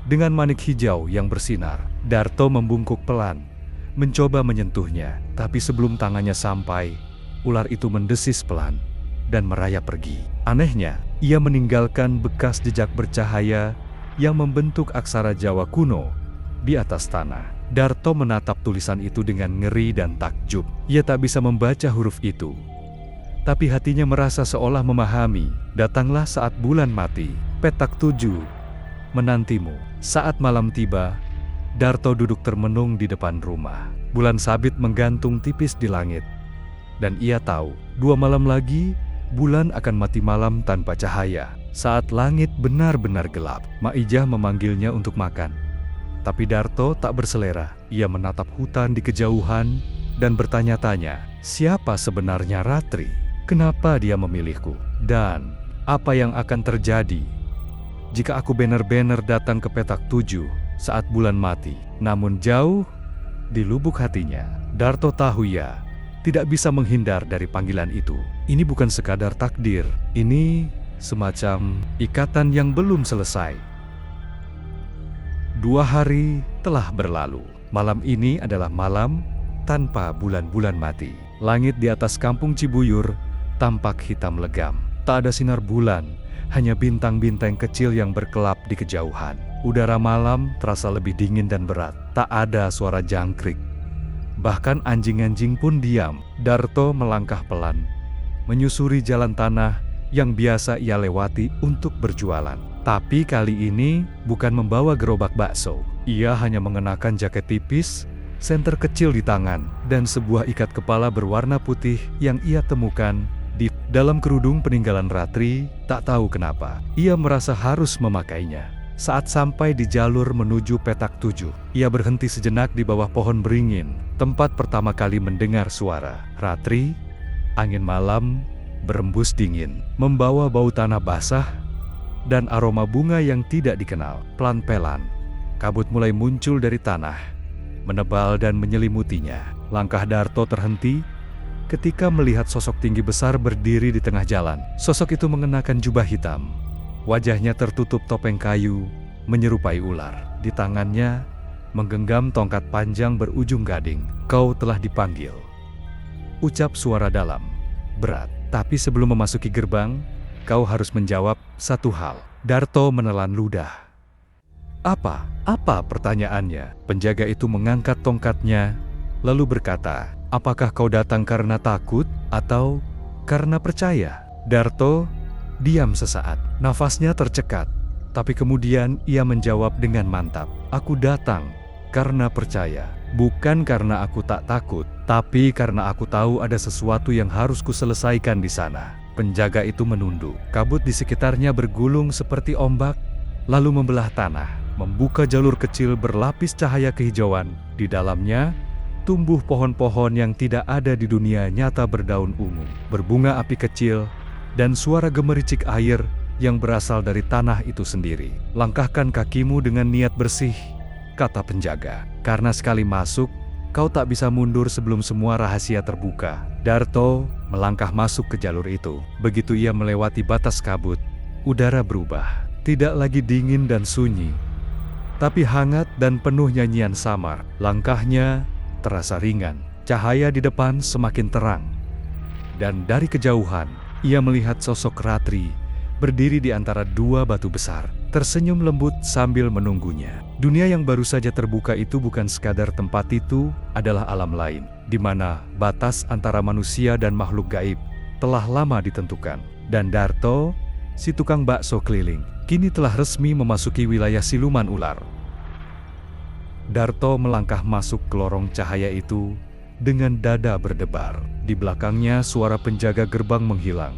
dengan manik hijau yang bersinar. Darto membungkuk pelan, mencoba menyentuhnya, tapi sebelum tangannya sampai, ular itu mendesis pelan dan merayap pergi. Anehnya, ia meninggalkan bekas jejak bercahaya yang membentuk aksara Jawa kuno di atas tanah. Darto menatap tulisan itu dengan ngeri dan takjub. Ia tak bisa membaca huruf itu, tapi hatinya merasa seolah memahami. "Datanglah saat bulan mati, petak 7 menantimu." Saat malam tiba, Darto duduk termenung di depan rumah. Bulan sabit menggantung tipis di langit, dan ia tahu 2 malam lagi bulan akan mati malam tanpa cahaya. Saat langit benar-benar gelap, Maijah memanggilnya untuk makan. Tapi Darto tak berselera. Ia menatap hutan di kejauhan dan bertanya-tanya, siapa sebenarnya Ratri? Kenapa dia memilihku? Dan apa yang akan terjadi jika aku benar-benar datang ke petak 7 saat bulan mati? Namun jauh di lubuk hatinya, Darto tahu ia tidak bisa menghindar dari panggilan itu. Ini bukan sekadar takdir, ini semacam ikatan yang belum selesai. 2 hari telah berlalu. Malam ini adalah malam tanpa bulan-bulan mati. Langit di atas kampung Cibuyur tampak hitam legam. Tak ada sinar bulan, hanya bintang-bintang kecil yang berkelap di kejauhan. Udara malam terasa lebih dingin dan berat. Tak ada suara jangkrik. Bahkan anjing-anjing pun diam. Darto melangkah pelan, menyusuri jalan tanah yang biasa ia lewati untuk berjualan. Tapi kali ini bukan membawa gerobak bakso. Ia hanya mengenakan jaket tipis, senter kecil di tangan, dan sebuah ikat kepala berwarna putih yang ia temukan di dalam kerudung peninggalan Ratri. Tak tahu kenapa, ia merasa harus memakainya. Saat sampai di jalur menuju petak 7, ia berhenti sejenak di bawah pohon beringin, tempat pertama kali mendengar suara Ratri. Angin malam berembus dingin, membawa bau tanah basah dan aroma bunga yang tidak dikenal. Pelan-pelan, kabut mulai muncul dari tanah, menebal dan menyelimutinya. Langkah Darto terhenti ketika melihat sosok tinggi besar berdiri di tengah jalan. Sosok itu mengenakan jubah hitam. Wajahnya tertutup topeng kayu, menyerupai ular. Di tangannya menggenggam tongkat panjang berujung gading. "Kau telah dipanggil," ucap suara dalam, berat. "Tapi sebelum memasuki gerbang, kau harus menjawab satu hal." Darto menelan ludah. Apa pertanyaannya? Penjaga itu mengangkat tongkatnya, lalu berkata, "Apakah kau datang karena takut atau karena percaya?" Darto diam sesaat, nafasnya tercekat, tapi kemudian ia menjawab dengan mantap, "Aku datang karena percaya. Bukan karena aku tak takut, tapi karena aku tahu ada sesuatu yang harus kuselesaikan di sana." Penjaga itu menunduk. Kabut di sekitarnya bergulung seperti ombak, lalu membelah tanah, membuka jalur kecil berlapis cahaya kehijauan. Di dalamnya tumbuh pohon-pohon yang tidak ada di dunia nyata, berdaun ungu, berbunga api kecil, dan suara gemericik air yang berasal dari tanah itu sendiri. "Langkahkan kakimu dengan niat bersih," kata penjaga. "Karena sekali masuk, kau tak bisa mundur sebelum semua rahasia terbuka." Darto melangkah masuk ke jalur itu. Begitu ia melewati batas kabut, udara berubah. Tidak lagi dingin dan sunyi, tapi hangat dan penuh nyanyian samar. Langkahnya terasa ringan. Cahaya di depan semakin terang. Dan dari kejauhan, ia melihat sosok Ratri berdiri di antara dua batu besar, tersenyum lembut sambil menunggunya. Dunia yang baru saja terbuka itu bukan sekadar tempat, itu adalah alam lain, di mana batas antara manusia dan makhluk gaib telah lama ditentukan. Dan Darto, si tukang bakso keliling, kini telah resmi memasuki wilayah siluman ular. Darto melangkah masuk ke lorong cahaya itu dengan dada berdebar. Di belakangnya suara penjaga gerbang menghilang,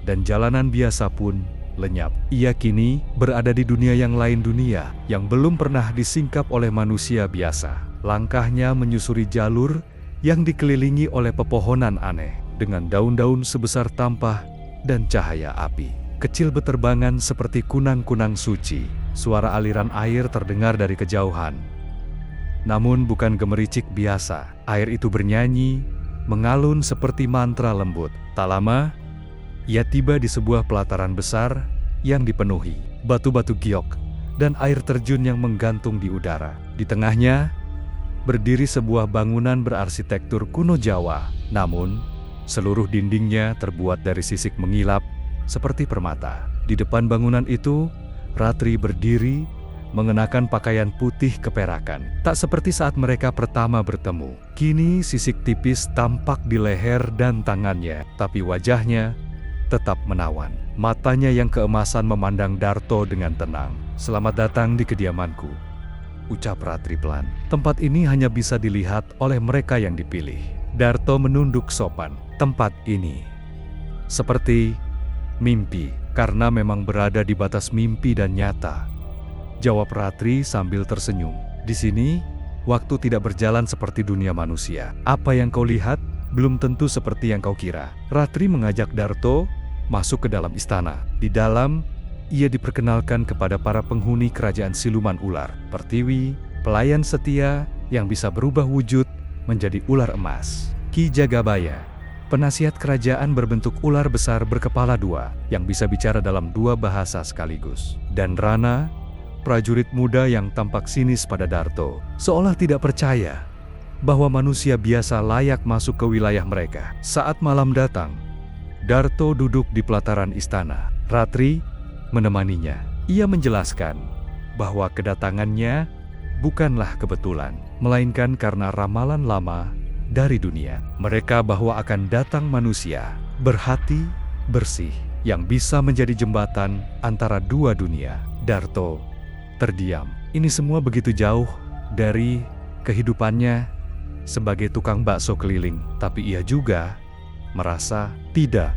dan jalanan biasa pun lenyap. Ia kini berada di dunia yang lain, dunia yang belum pernah disingkap oleh manusia biasa. Langkahnya menyusuri jalur yang dikelilingi oleh pepohonan aneh, dengan daun-daun sebesar tampah dan cahaya api. Kecil beterbangan seperti kunang-kunang suci. Suara aliran air terdengar dari kejauhan. Namun bukan gemericik biasa. Air itu bernyanyi, mengalun seperti mantra lembut. Tak lama, ia tiba di sebuah pelataran besar yang dipenuhi batu-batu giok dan air terjun yang menggantung di udara. Di tengahnya berdiri sebuah bangunan berarsitektur kuno Jawa, namun seluruh dindingnya terbuat dari sisik mengilap seperti permata. Di depan bangunan itu, Ratri berdiri mengenakan pakaian putih keperakan. Tak seperti saat mereka pertama bertemu. Kini sisik tipis tampak di leher dan tangannya, tapi wajahnya tetap menawan. Matanya yang keemasan memandang Darto dengan tenang. "Selamat datang di kediamanku," ucap Ratri pelan. "Tempat ini hanya bisa dilihat oleh mereka yang dipilih." Darto menunduk sopan. Tempat ini seperti mimpi, karena memang berada di batas mimpi dan nyata, jawab Ratri sambil tersenyum. "Di sini, waktu tidak berjalan seperti dunia manusia. Apa yang kau lihat belum tentu seperti yang kau kira." Ratri mengajak Darto masuk ke dalam istana. Di dalam, ia diperkenalkan kepada para penghuni kerajaan siluman ular. Pertiwi, pelayan setia yang bisa berubah wujud menjadi ular emas. Ki Jagabaya, penasihat kerajaan berbentuk ular besar berkepala dua, yang bisa bicara dalam dua bahasa sekaligus. Dan Rana, prajurit muda yang tampak sinis pada Darto, seolah tidak percaya bahwa manusia biasa layak masuk ke wilayah mereka. Saat malam datang, Darto duduk di pelataran istana. Ratri menemaninya. Ia menjelaskan bahwa kedatangannya bukanlah kebetulan, melainkan karena ramalan lama dari dunia. Mereka bahwa akan datang manusia berhati bersih yang bisa menjadi jembatan antara dua dunia. Darto terdiam. Ini semua begitu jauh dari kehidupannya sebagai tukang bakso keliling, tapi ia juga merasa tidak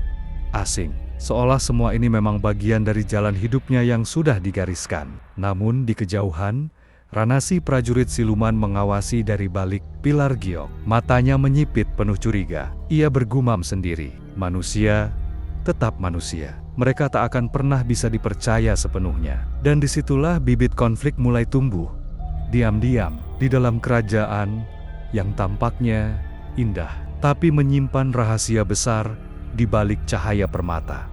asing, seolah semua ini memang bagian dari jalan hidupnya yang sudah digariskan. Namun di kejauhan, Ranasi prajurit siluman mengawasi dari balik pilar giok. Matanya menyipit penuh curiga. Ia bergumam sendiri, manusia tetap manusia. Mereka tak akan pernah bisa dipercaya sepenuhnya. Dan disitulah bibit konflik mulai tumbuh. Diam-diam, di dalam kerajaan yang tampaknya indah, tapi menyimpan rahasia besar di balik cahaya permata.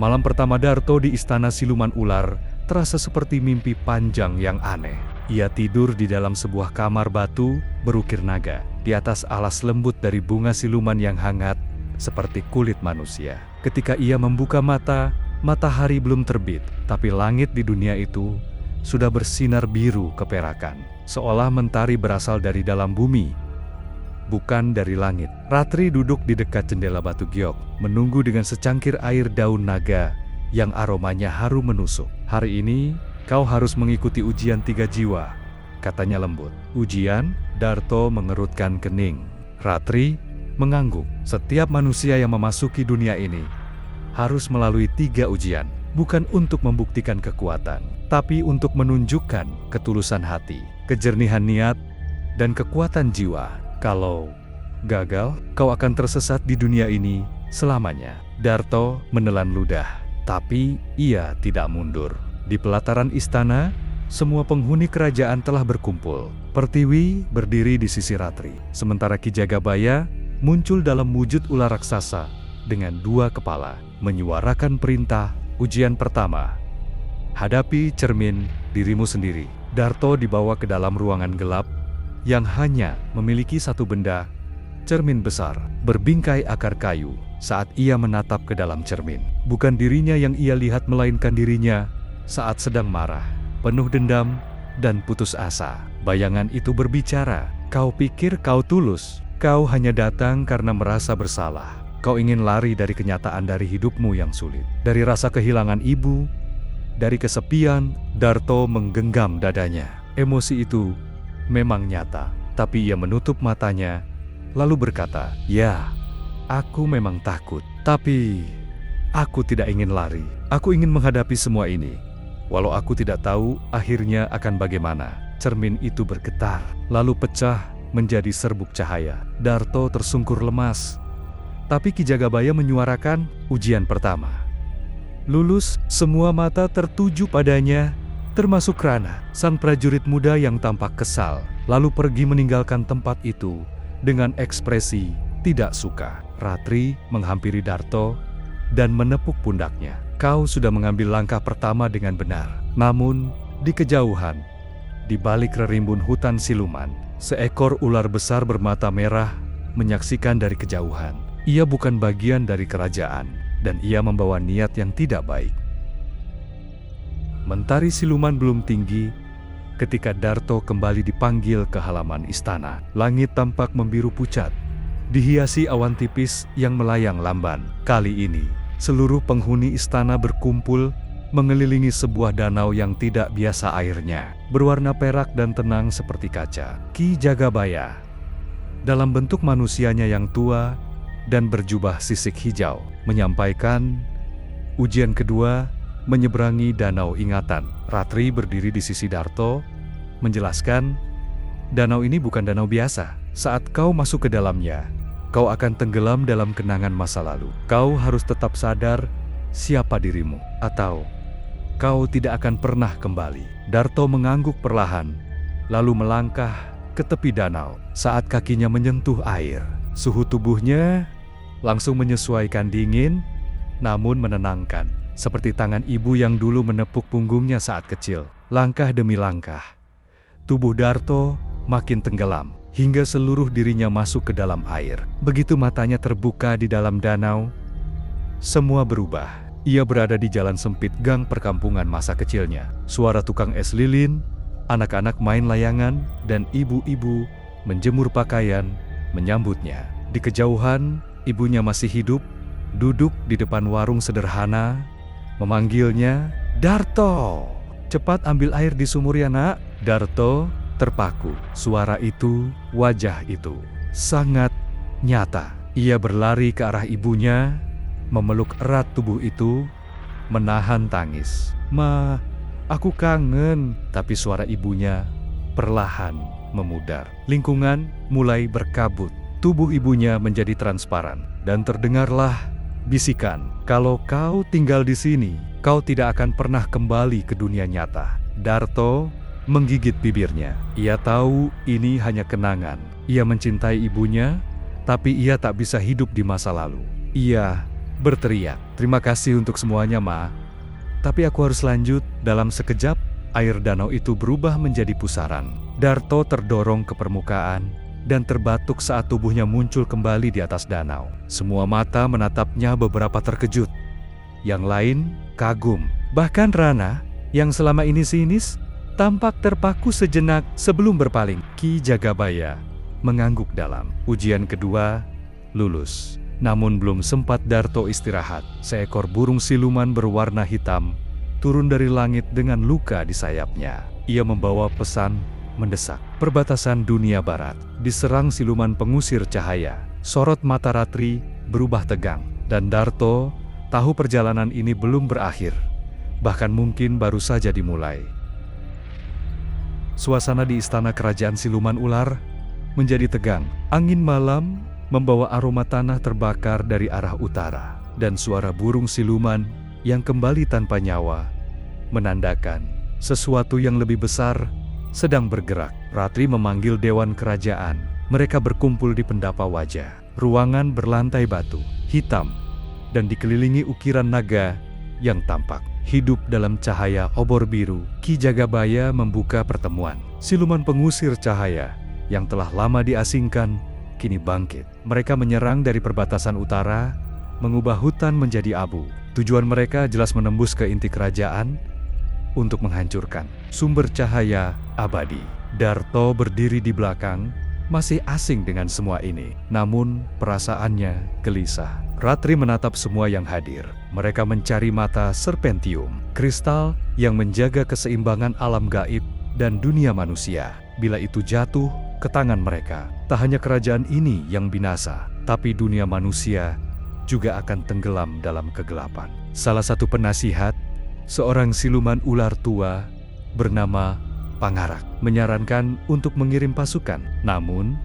Malam pertama Darto di istana siluman ular terasa seperti mimpi panjang yang aneh. Ia tidur di dalam sebuah kamar batu berukir naga, di atas alas lembut dari bunga siluman yang hangat seperti kulit manusia. Ketika ia membuka mata, matahari belum terbit, tapi langit di dunia itu sudah bersinar biru keperakan, seolah mentari berasal dari dalam bumi, bukan dari langit. Ratri duduk di dekat jendela batu giok, menunggu dengan secangkir air daun naga yang aromanya harum menusuk. "Hari ini kau harus mengikuti ujian 3 jiwa," katanya lembut. "Ujian?" Darto mengerutkan kening. Ratri mengangguk. Setiap manusia yang memasuki dunia ini harus melalui 3 ujian, bukan untuk membuktikan kekuatan, tapi untuk menunjukkan ketulusan hati, kejernihan niat, dan kekuatan jiwa. Kalau gagal, kau akan tersesat di dunia ini selamanya. Darto menelan ludah. Tapi ia tidak mundur. Di pelataran istana, semua penghuni kerajaan telah berkumpul. Pertiwi berdiri di sisi Ratri, sementara Ki Jagabaya muncul dalam wujud ular raksasa dengan 2 kepala, menyuarakan perintah. Ujian pertama, hadapi cermin dirimu sendiri. Darto dibawa ke dalam ruangan gelap yang hanya memiliki satu benda, cermin besar, berbingkai akar kayu. Saat ia menatap ke dalam cermin, bukan dirinya yang ia lihat, melainkan dirinya saat sedang marah, penuh dendam, dan putus asa. Bayangan itu berbicara, "Kau pikir kau tulus? Kau hanya datang karena merasa bersalah. Kau ingin lari dari kenyataan, dari hidupmu yang sulit, dari rasa kehilangan ibu, dari kesepian." Darto menggenggam dadanya. Emosi itu memang nyata, tapi ia menutup matanya, lalu berkata, "Ya, aku memang takut, tapi aku tidak ingin lari. Aku ingin menghadapi semua ini. Walau aku tidak tahu akhirnya akan bagaimana." Cermin itu bergetar, lalu pecah menjadi serbuk cahaya. Darto tersungkur lemas. Tapi Ki Jagabaya menyuarakan, "Ujian pertama. Lulus." Semua mata tertuju padanya, termasuk Rana, sang prajurit muda yang tampak kesal, lalu pergi meninggalkan tempat itu dengan ekspresi tidak suka. Ratri menghampiri Darto dan menepuk pundaknya. "Kau sudah mengambil langkah pertama dengan benar." Namun, di kejauhan, di balik rerimbun hutan siluman, seekor ular besar bermata merah menyaksikan dari kejauhan. Ia bukan bagian dari kerajaan, dan ia membawa niat yang tidak baik. Mentari siluman belum tinggi ketika Darto kembali dipanggil ke halaman istana. Langit tampak membiru pucat, dihiasi awan tipis yang melayang lamban. Kali ini, seluruh penghuni istana berkumpul mengelilingi sebuah danau yang tidak biasa airnya, berwarna perak dan tenang seperti kaca. Ki Jagabaya, dalam bentuk manusianya yang tua dan berjubah sisik hijau, menyampaikan, "Ujian kedua, menyeberangi danau ingatan." Ratri berdiri di sisi Darto, menjelaskan, "Danau ini bukan danau biasa. Saat kau masuk ke dalamnya, kau akan tenggelam dalam kenangan masa lalu. Kau harus tetap sadar siapa dirimu, atau kau tidak akan pernah kembali." Darto mengangguk perlahan, lalu melangkah ke tepi danau. Saat kakinya menyentuh air, suhu tubuhnya langsung menyesuaikan dingin, namun menenangkan, seperti tangan ibu yang dulu menepuk punggungnya saat kecil. Langkah demi langkah, tubuh Darto makin tenggelam, hingga seluruh dirinya masuk ke dalam air. Begitu matanya terbuka di dalam danau, semua berubah. Ia berada di jalan sempit gang perkampungan masa kecilnya. Suara tukang es lilin, anak-anak main layangan, dan ibu-ibu menjemur pakaian menyambutnya. Di kejauhan, ibunya masih hidup, duduk di depan warung sederhana, memanggilnya, "Darto, cepat ambil air di sumur ya nak." Darto terpaku. Suara itu, wajah itu, sangat nyata. Ia berlari ke arah ibunya, memeluk erat tubuh itu, menahan tangis. Aku kangen." Tapi suara ibunya perlahan memudar. Lingkungan mulai berkabut. Tubuh ibunya menjadi transparan. Dan terdengarlah bisikan, "Kalau kau tinggal di sini, kau tidak akan pernah kembali ke dunia nyata." Darto menggigit bibirnya. Ia tahu ini hanya kenangan. Ia mencintai ibunya, tapi ia tak bisa hidup di masa lalu. Ia berteriak, "Terima kasih untuk semuanya, Ma. Tapi aku harus lanjut." Dalam sekejap, air danau itu berubah menjadi pusaran. Darto terdorong ke permukaan dan terbatuk saat tubuhnya muncul kembali di atas danau. Semua mata menatapnya, beberapa terkejut. Yang lain kagum. Bahkan Rana, yang selama ini sinis, tampak terpaku sejenak sebelum berpaling. Ki Jagabaya mengangguk dalam. Ujian kedua lulus. Namun belum sempat Darto istirahat, seekor burung siluman berwarna hitam turun dari langit dengan luka di sayapnya. Ia membawa pesan mendesak. Perbatasan dunia barat diserang siluman pengusir cahaya. Sorot mata Ratri berubah tegang, dan Darto tahu perjalanan ini belum berakhir, bahkan mungkin baru saja dimulai. Suasana di istana kerajaan siluman ular menjadi tegang. Angin malam membawa aroma tanah terbakar dari arah utara, dan suara burung siluman yang kembali tanpa nyawa menandakan sesuatu yang lebih besar sedang bergerak. Ratri memanggil dewan kerajaan. Mereka berkumpul di pendapa wajah. Ruangan berlantai batu hitam dan dikelilingi ukiran naga yang tampak hidup dalam cahaya obor biru. Ki Jagabaya membuka pertemuan. Siluman pengusir cahaya yang telah lama diasingkan kini bangkit. Mereka menyerang dari perbatasan utara, mengubah hutan menjadi abu. Tujuan mereka jelas menembus ke inti kerajaan untuk menghancurkan sumber cahaya abadi. Darto berdiri di belakang, masih asing dengan semua ini. Namun perasaannya gelisah. Ratri menatap semua yang hadir. Mereka mencari mata serpentium, kristal yang menjaga keseimbangan alam gaib dan dunia manusia. Bila itu jatuh ke tangan mereka, tak hanya kerajaan ini yang binasa, tapi dunia manusia juga akan tenggelam dalam kegelapan. Salah satu penasihat, seorang siluman ular tua bernama Pangarak, menyarankan untuk mengirim pasukan. Namun,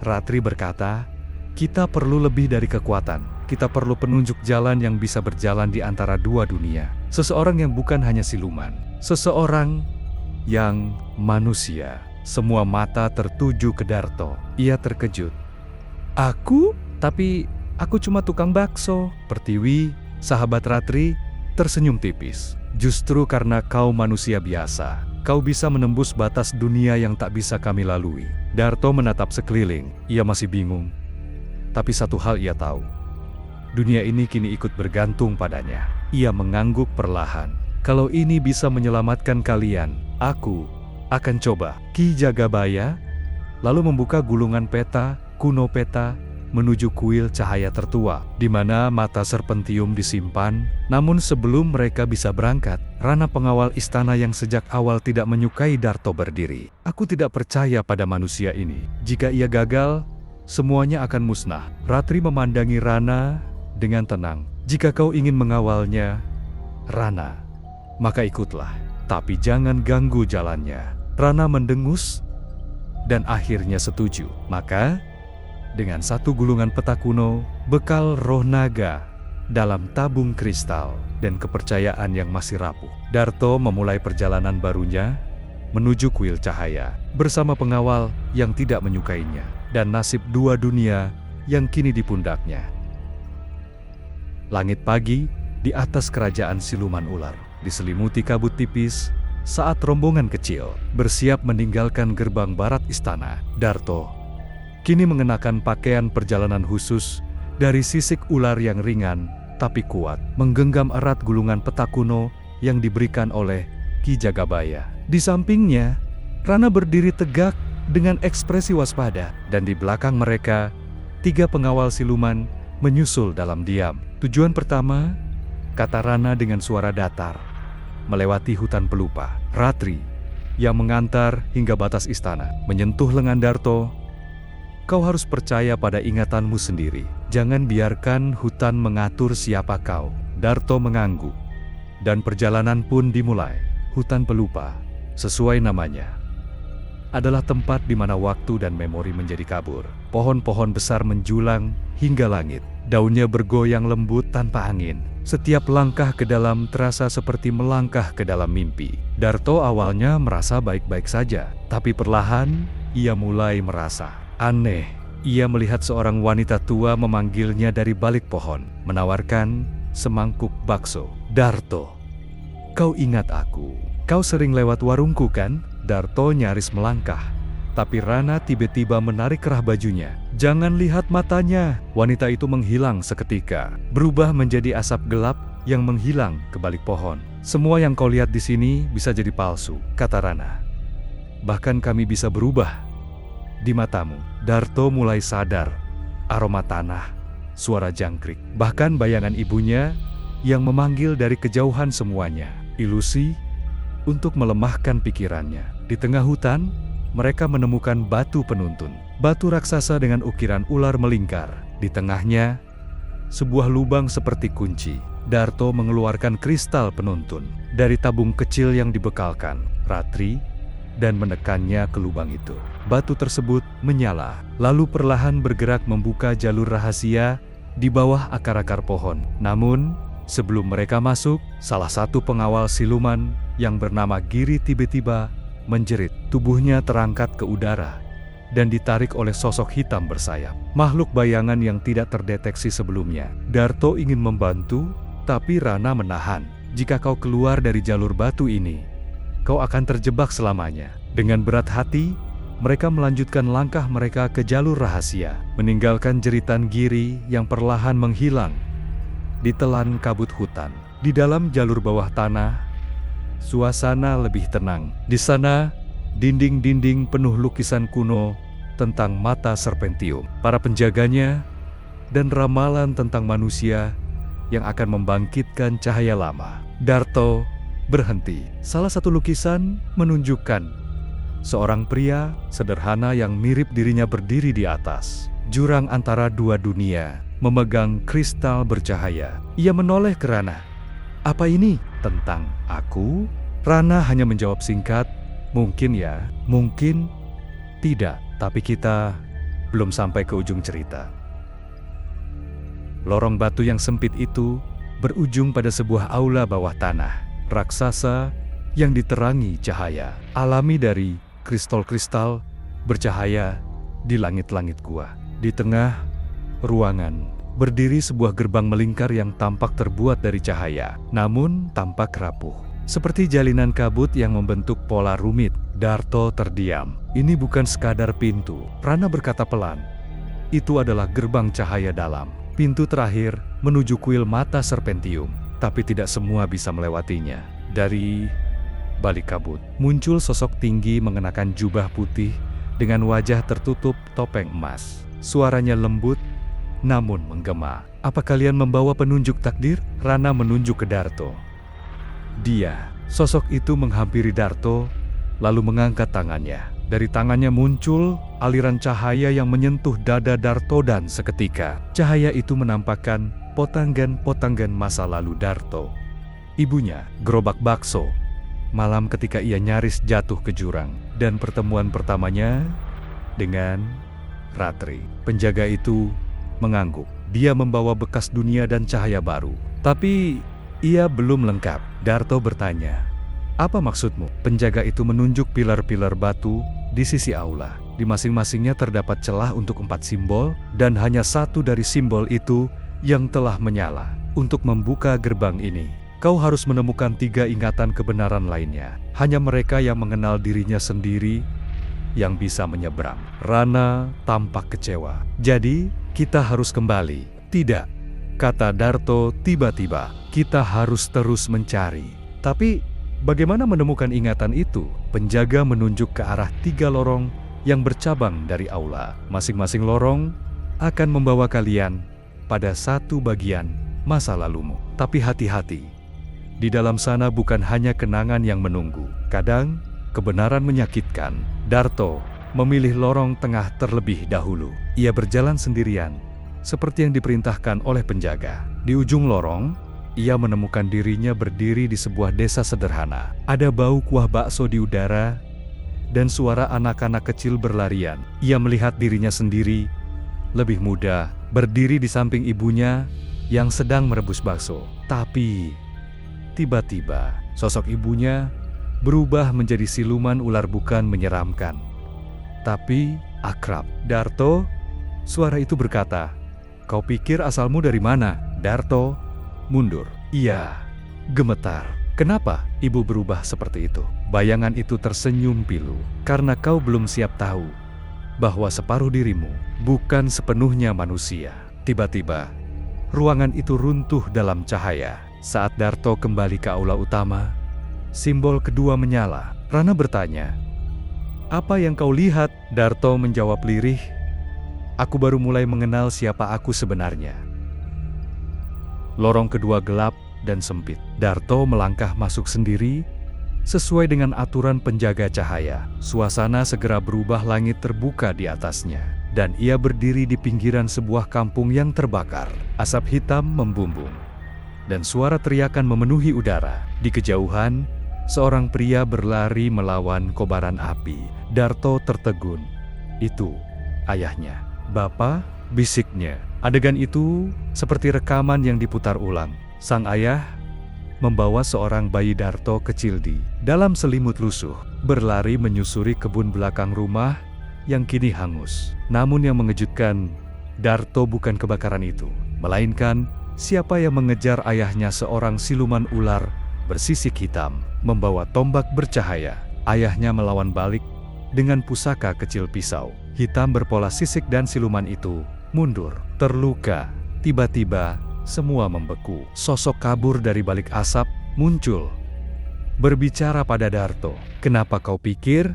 Ratri berkata, "Kita perlu lebih dari kekuatan. Kita perlu penunjuk jalan yang bisa berjalan di antara dua dunia. Seseorang yang bukan hanya siluman, seseorang yang manusia." Semua mata tertuju ke Darto. Ia terkejut. "Aku? Tapi aku cuma tukang bakso." Pertiwi, sahabat Ratri, tersenyum tipis. "Justru karena kau manusia biasa, kau bisa menembus batas dunia yang tak bisa kami lalui." Darto menatap sekeliling. Ia masih bingung. Tapi satu hal ia tahu. Dunia ini kini ikut bergantung padanya. Ia mengangguk perlahan. "Kalau ini bisa menyelamatkan kalian, aku akan coba." Ki Jagabaya lalu membuka gulungan peta, kuno peta, menuju kuil cahaya tertua, di mana mata serpentium disimpan. Namun sebelum mereka bisa berangkat, Rana pengawal istana yang sejak awal tidak menyukai Darto berdiri. "Aku tidak percaya pada manusia ini. Jika ia gagal, semuanya akan musnah." Ratri memandangi Rana dengan tenang. "Jika kau ingin mengawalnya, Rana, maka ikutlah. Tapi jangan ganggu jalannya." Rana mendengus dan akhirnya setuju. Maka, dengan satu gulungan peta kuno, bekal roh naga dalam tabung kristal, dan kepercayaan yang masih rapuh, Darto memulai perjalanan barunya menuju kuil cahaya bersama pengawal yang tidak menyukainya dan nasib dua dunia yang kini di pundaknya. Langit pagi di atas kerajaan siluman ular diselimuti kabut tipis saat rombongan kecil bersiap meninggalkan gerbang barat istana. Darto kini mengenakan pakaian perjalanan khusus dari sisik ular yang ringan tapi kuat, menggenggam erat gulungan peta kuno yang diberikan oleh Ki Jagabaya. Di sampingnya, Rana berdiri tegak dengan ekspresi waspada, dan di belakang mereka, 3 pengawal siluman menyusul dalam diam. "Tujuan pertama," kata Rana dengan suara datar, "melewati hutan pelupa." Ratri, yang mengantar hingga batas istana, menyentuh lengan Darto. "Kau harus percaya pada ingatanmu sendiri. Jangan biarkan hutan mengatur siapa kau." Darto mengangguk, dan perjalanan pun dimulai. Hutan pelupa, sesuai namanya, adalah tempat di mana waktu dan memori menjadi kabur. Pohon-pohon besar menjulang hingga langit. Daunnya bergoyang lembut tanpa angin. Setiap langkah ke dalam terasa seperti melangkah ke dalam mimpi. Darto awalnya merasa baik-baik saja, tapi perlahan ia mulai merasa aneh. Ia melihat seorang wanita tua memanggilnya dari balik pohon, menawarkan semangkuk bakso. "Darto, kau ingat aku? Kau sering lewat warungku kan?" Darto nyaris melangkah, tapi Rana tiba-tiba menarik kerah bajunya. "Jangan lihat matanya." Wanita itu menghilang seketika, berubah menjadi asap gelap yang menghilang ke balik pohon. "Semua yang kau lihat di sini bisa jadi palsu," kata Rana. "Bahkan kami bisa berubah di matamu." Darto mulai sadar, aroma tanah, suara jangkrik, bahkan bayangan ibunya yang memanggil dari kejauhan semuanya. Ilusi untuk melemahkan pikirannya. Di tengah hutan, mereka menemukan batu penuntun. Batu raksasa dengan ukiran ular melingkar. Di tengahnya, sebuah lubang seperti kunci. Darto mengeluarkan kristal penuntun dari tabung kecil yang dibekalkan Ratri dan menekannya ke lubang itu. Batu tersebut menyala, lalu perlahan bergerak membuka jalur rahasia di bawah akar-akar pohon. Namun, sebelum mereka masuk, salah satu pengawal siluman yang bernama Giri tiba-tiba menjerit. Tubuhnya terangkat ke udara dan ditarik oleh sosok hitam bersayap. Makhluk bayangan yang tidak terdeteksi sebelumnya. Darto ingin membantu, tapi Rana menahan. "Jika kau keluar dari jalur batu ini, kau akan terjebak selamanya." Dengan berat hati, mereka melanjutkan langkah mereka ke jalur rahasia, meninggalkan jeritan Giri yang perlahan menghilang ditelan kabut hutan. Di dalam jalur bawah tanah, suasana lebih tenang. Di sana, dinding-dinding penuh lukisan kuno tentang mata serpentium, para penjaganya, dan ramalan tentang manusia yang akan membangkitkan cahaya lama. Darto berhenti. Salah satu lukisan menunjukkan seorang pria sederhana yang mirip dirinya berdiri di atas jurang antara dua dunia, memegang kristal bercahaya. Ia menoleh ke Rana. "Apa ini?" "Tentang aku?" Rana hanya menjawab singkat, "Mungkin ya, mungkin tidak, tapi kita belum sampai ke ujung cerita." Lorong batu yang sempit itu berujung pada sebuah aula bawah tanah, raksasa yang diterangi cahaya alami dari kristal-kristal bercahaya di langit-langit gua. Di tengah ruangan berdiri sebuah gerbang melingkar yang tampak terbuat dari cahaya, namun tampak rapuh, seperti jalinan kabut yang membentuk pola rumit. Darto terdiam. "Ini bukan sekadar pintu," Rana berkata pelan. "Itu adalah gerbang cahaya dalam. Pintu terakhir menuju kuil mata serpentium, tapi tidak semua bisa melewatinya." Dari balik kabut, muncul sosok tinggi mengenakan jubah putih dengan wajah tertutup topeng emas. Suaranya lembut namun menggema. "Apa kalian membawa penunjuk takdir?" Rana menunjuk ke Darto. Dia, sosok itu menghampiri Darto, lalu mengangkat tangannya. Dari tangannya muncul aliran cahaya yang menyentuh dada Darto dan seketika, cahaya itu menampakkan potongan-potongan masa lalu Darto. Ibunya, gerobak bakso, malam ketika ia nyaris jatuh ke jurang, dan pertemuan pertamanya dengan Ratri. Penjaga itu mengangguk. Dia membawa bekas dunia dan cahaya baru. Tapi ia belum lengkap. Darto bertanya, "Apa maksudmu?" Penjaga itu menunjuk pilar-pilar batu di sisi aula. Di masing-masingnya terdapat celah untuk 4 simbol, dan hanya satu dari simbol itu yang telah menyala. Untuk membuka gerbang ini, kau harus menemukan 3 ingatan kebenaran lainnya. Hanya mereka yang mengenal dirinya sendiri yang bisa menyeberang. Rana tampak kecewa. "Jadi, kita harus kembali?" "Tidak," kata Darto tiba-tiba. "Kita harus terus mencari." "Tapi, bagaimana menemukan ingatan itu?" Penjaga menunjuk ke arah 3 lorong yang bercabang dari aula. Masing-masing lorong akan membawa kalian pada satu bagian masa lalumu. Tapi hati-hati, di dalam sana bukan hanya kenangan yang menunggu. Kadang, kebenaran menyakitkan. Darto memilih lorong tengah terlebih dahulu. Ia berjalan sendirian, seperti yang diperintahkan oleh penjaga. Di ujung lorong, ia menemukan dirinya berdiri di sebuah desa sederhana. Ada bau kuah bakso di udara, dan suara anak-anak kecil berlarian. Ia melihat dirinya sendiri, lebih muda, berdiri di samping ibunya yang sedang merebus bakso. Tapi, tiba-tiba, sosok ibunya berubah menjadi siluman ular bukan menyeramkan, tapi akrab. "Darto," suara itu berkata, "kau pikir asalmu dari mana?" Darto mundur. Ia gemetar. "Kenapa ibu berubah seperti itu?" Bayangan itu tersenyum pilu. "Karena kau belum siap tahu bahwa separuh dirimu bukan sepenuhnya manusia." Tiba-tiba, ruangan itu runtuh dalam cahaya. Saat Darto kembali ke aula utama, simbol kedua menyala. Rana bertanya, "Apa yang kau lihat?" Darto menjawab lirih, "Aku baru mulai mengenal siapa aku sebenarnya." Lorong kedua gelap dan sempit. Darto melangkah masuk sendiri, sesuai dengan aturan penjaga cahaya. Suasana segera berubah, langit terbuka di atasnya, dan ia berdiri di pinggiran sebuah kampung yang terbakar. Asap hitam membumbung, dan suara teriakan memenuhi udara. Di kejauhan, seorang pria berlari melawan kobaran api. Darto tertegun. "Itu ayahnya." "Bapak," bisiknya. Adegan itu seperti rekaman yang diputar ulang. Sang ayah membawa seorang bayi Darto kecil di dalam selimut lusuh, berlari menyusuri kebun belakang rumah yang kini hangus. Namun yang mengejutkan, Darto bukan kebakaran itu, melainkan siapa yang mengejar ayahnya, seorang siluman ular bersisik hitam, membawa tombak bercahaya. Ayahnya melawan balik dengan pusaka kecil pisau hitam berpola sisik, dan siluman itu mundur, terluka. Tiba-tiba, semua membeku. Sosok kabur dari balik asap muncul, berbicara pada Darto. "Kenapa kau pikir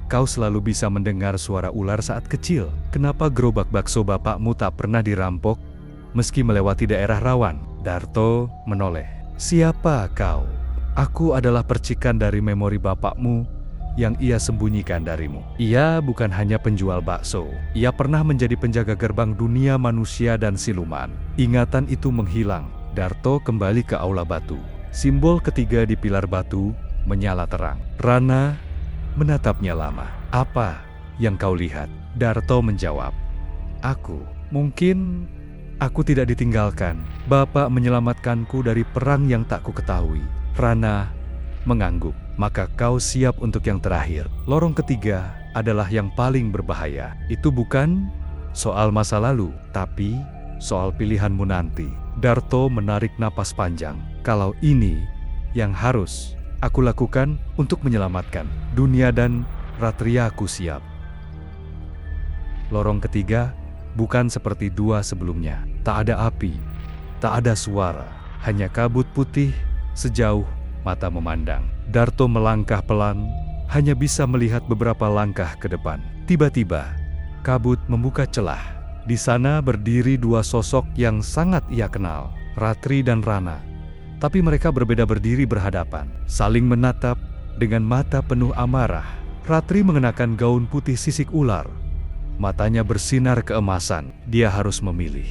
kau selalu bisa mendengar suara ular saat kecil? Kenapa gerobak bakso bapakmu tak pernah dirampok meski melewati daerah rawan?" Darto menoleh. "Siapa kau?" "Aku adalah percikan dari memori bapakmu yang ia sembunyikan darimu." "Ia bukan hanya penjual bakso. Ia pernah menjadi penjaga gerbang dunia manusia dan siluman." Ingatan itu menghilang. Darto kembali ke aula batu. Simbol ketiga di pilar batu menyala terang. Rana menatapnya lama. "Apa yang kau lihat?" Darto menjawab, Mungkin aku tidak ditinggalkan. Bapak menyelamatkanku dari perang yang tak ku ketahui." Rana mengangguk. "Maka kau siap untuk yang terakhir. Lorong ketiga adalah yang paling berbahaya. Itu bukan soal masa lalu, tapi soal pilihanmu nanti." Darto menarik napas panjang. "Kalau ini yang harus aku lakukan untuk menyelamatkan dunia dan Ratria, aku siap." Lorong ketiga bukan seperti dua sebelumnya. Tak ada api, tak ada suara, hanya kabut putih sejauh mata memandang. Darto melangkah pelan, hanya bisa melihat beberapa langkah ke depan. Tiba-tiba, kabut membuka celah. Di sana berdiri dua sosok yang sangat ia kenal, Ratri dan Rana. Tapi mereka berbeda, berdiri berhadapan, saling menatap dengan mata penuh amarah. Ratri mengenakan gaun putih sisik ular, matanya bersinar keemasan. Dia harus memilih.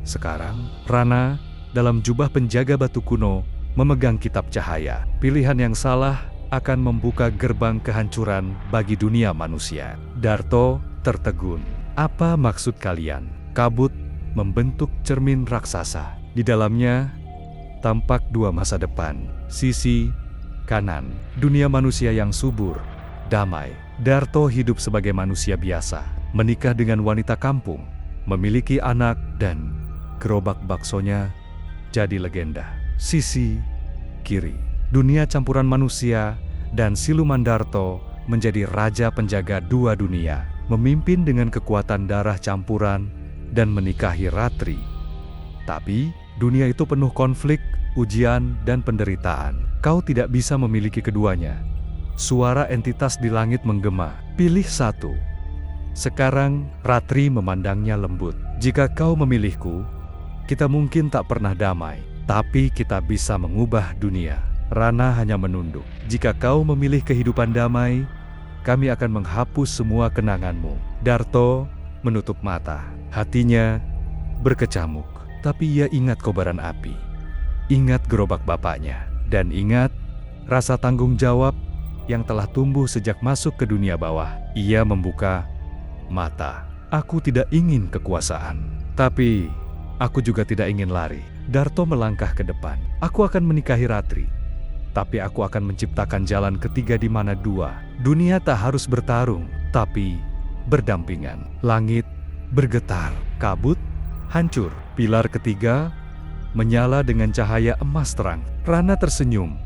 Sekarang, Rana dalam jubah penjaga batu kuno memegang kitab cahaya. Pilihan yang salah akan membuka gerbang kehancuran bagi dunia manusia. Darto tertegun. "Apa maksud kalian?" Kabut membentuk cermin raksasa. Di dalamnya tampak dua masa depan. Sisi kanan, dunia manusia yang subur, damai. Darto hidup sebagai manusia biasa, menikah dengan wanita kampung, memiliki anak, dan gerobak baksonya jadi legenda. Sisi kiri, dunia campuran manusia dan siluman. Darto menjadi raja penjaga dua dunia, memimpin dengan kekuatan darah campuran dan menikahi Ratri. Tapi dunia itu penuh konflik, ujian, dan penderitaan. Kau tidak bisa memiliki keduanya. Suara entitas di langit menggema. "Pilih satu." Sekarang Ratri memandangnya lembut. "Jika kau memilihku, kita mungkin tak pernah damai, tapi kita bisa mengubah dunia." Rana hanya menunduk. "Jika kau memilih kehidupan damai, kami akan menghapus semua kenanganmu." Darto menutup mata. Hatinya berkecamuk, tapi ia ingat kobaran api. ingat gerobak bapaknya, dan ingat rasa tanggung jawab yang telah tumbuh sejak masuk ke dunia bawah. Ia membuka mata. Aku tidak ingin kekuasaan, tapi aku juga tidak ingin lari. Darto melangkah ke depan. Aku akan menikahi Ratri, tapi aku akan menciptakan jalan ketiga di mana dua dunia tak harus bertarung, tapi berdampingan. Langit bergetar, kabut hancur. Pilar ketiga menyala dengan cahaya emas terang. Rana tersenyum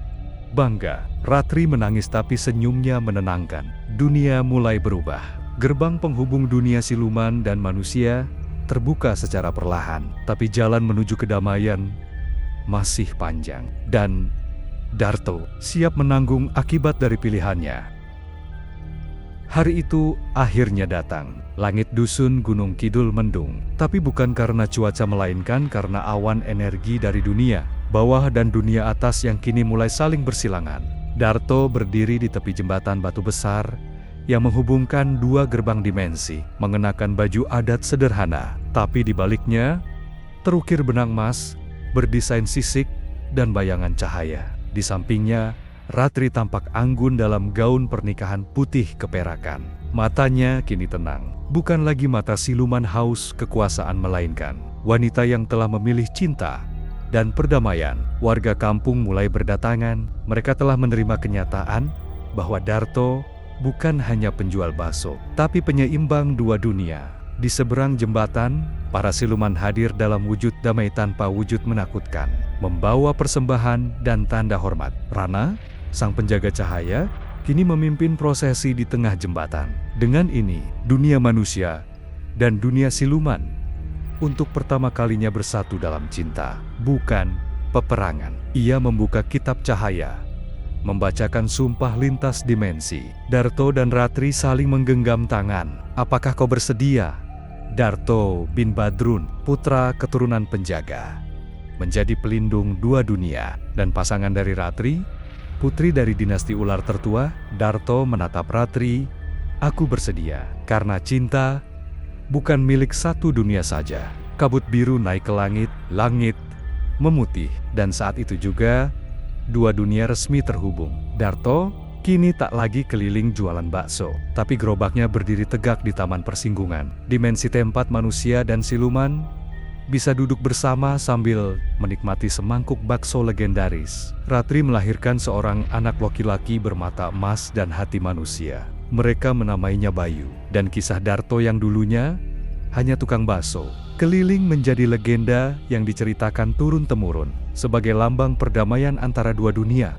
bangga. Ratri menangis tapi senyumnya menenangkan. Dunia mulai berubah. Gerbang penghubung dunia siluman dan manusia terbuka secara perlahan, tapi jalan menuju kedamaian masih panjang. Dan Darto siap menanggung akibat dari pilihannya. Hari itu akhirnya datang. Langit dusun Gunung Kidul mendung, tapi bukan karena cuaca melainkan karena awan energi dari dunia bawah dan dunia atas yang kini mulai saling bersilangan. Darto berdiri di tepi jembatan batu besar yang menghubungkan dua gerbang dimensi, mengenakan baju adat sederhana, tapi di baliknya terukir benang emas, berdesain sisik dan bayangan cahaya. Di sampingnya, Ratri tampak anggun dalam gaun pernikahan putih keperakan. Matanya kini tenang, bukan lagi mata siluman haus kekuasaan melainkan wanita yang telah memilih cinta dan perdamaian. Warga kampung mulai berdatangan. Mereka telah menerima kenyataan bahwa Darto bukan hanya penjual bakso, tapi penyeimbang dua dunia. Di seberang jembatan, para siluman hadir dalam wujud damai tanpa wujud menakutkan, membawa persembahan dan tanda hormat. Rana, sang penjaga cahaya, kini memimpin prosesi di tengah jembatan. Dengan ini, dunia manusia dan dunia siluman untuk pertama kalinya bersatu dalam cinta, bukan peperangan. Ia membuka kitab cahaya, membacakan sumpah lintas dimensi. Darto dan Ratri saling menggenggam tangan. Apakah kau bersedia, Darto bin Badrun, putra keturunan penjaga, menjadi pelindung dua dunia? Dan pasangan dari Ratri, putri dari dinasti ular tertua. Darto menatap Ratri. Aku bersedia, karena cinta bukan milik satu dunia saja. Kabut biru naik ke langit, langit memutih, dan saat itu juga dua dunia resmi terhubung. Darto kini tak lagi keliling jualan bakso, tapi gerobaknya berdiri tegak di taman persinggungan. Dimensi tempat manusia dan siluman bisa duduk bersama sambil menikmati semangkuk bakso legendaris. Ratri melahirkan seorang anak laki-laki bermata emas dan hati manusia. Mereka menamainya Bayu, dan kisah Darto yang dulunya hanya tukang bakso keliling menjadi legenda yang diceritakan turun-temurun sebagai lambang perdamaian antara dua dunia.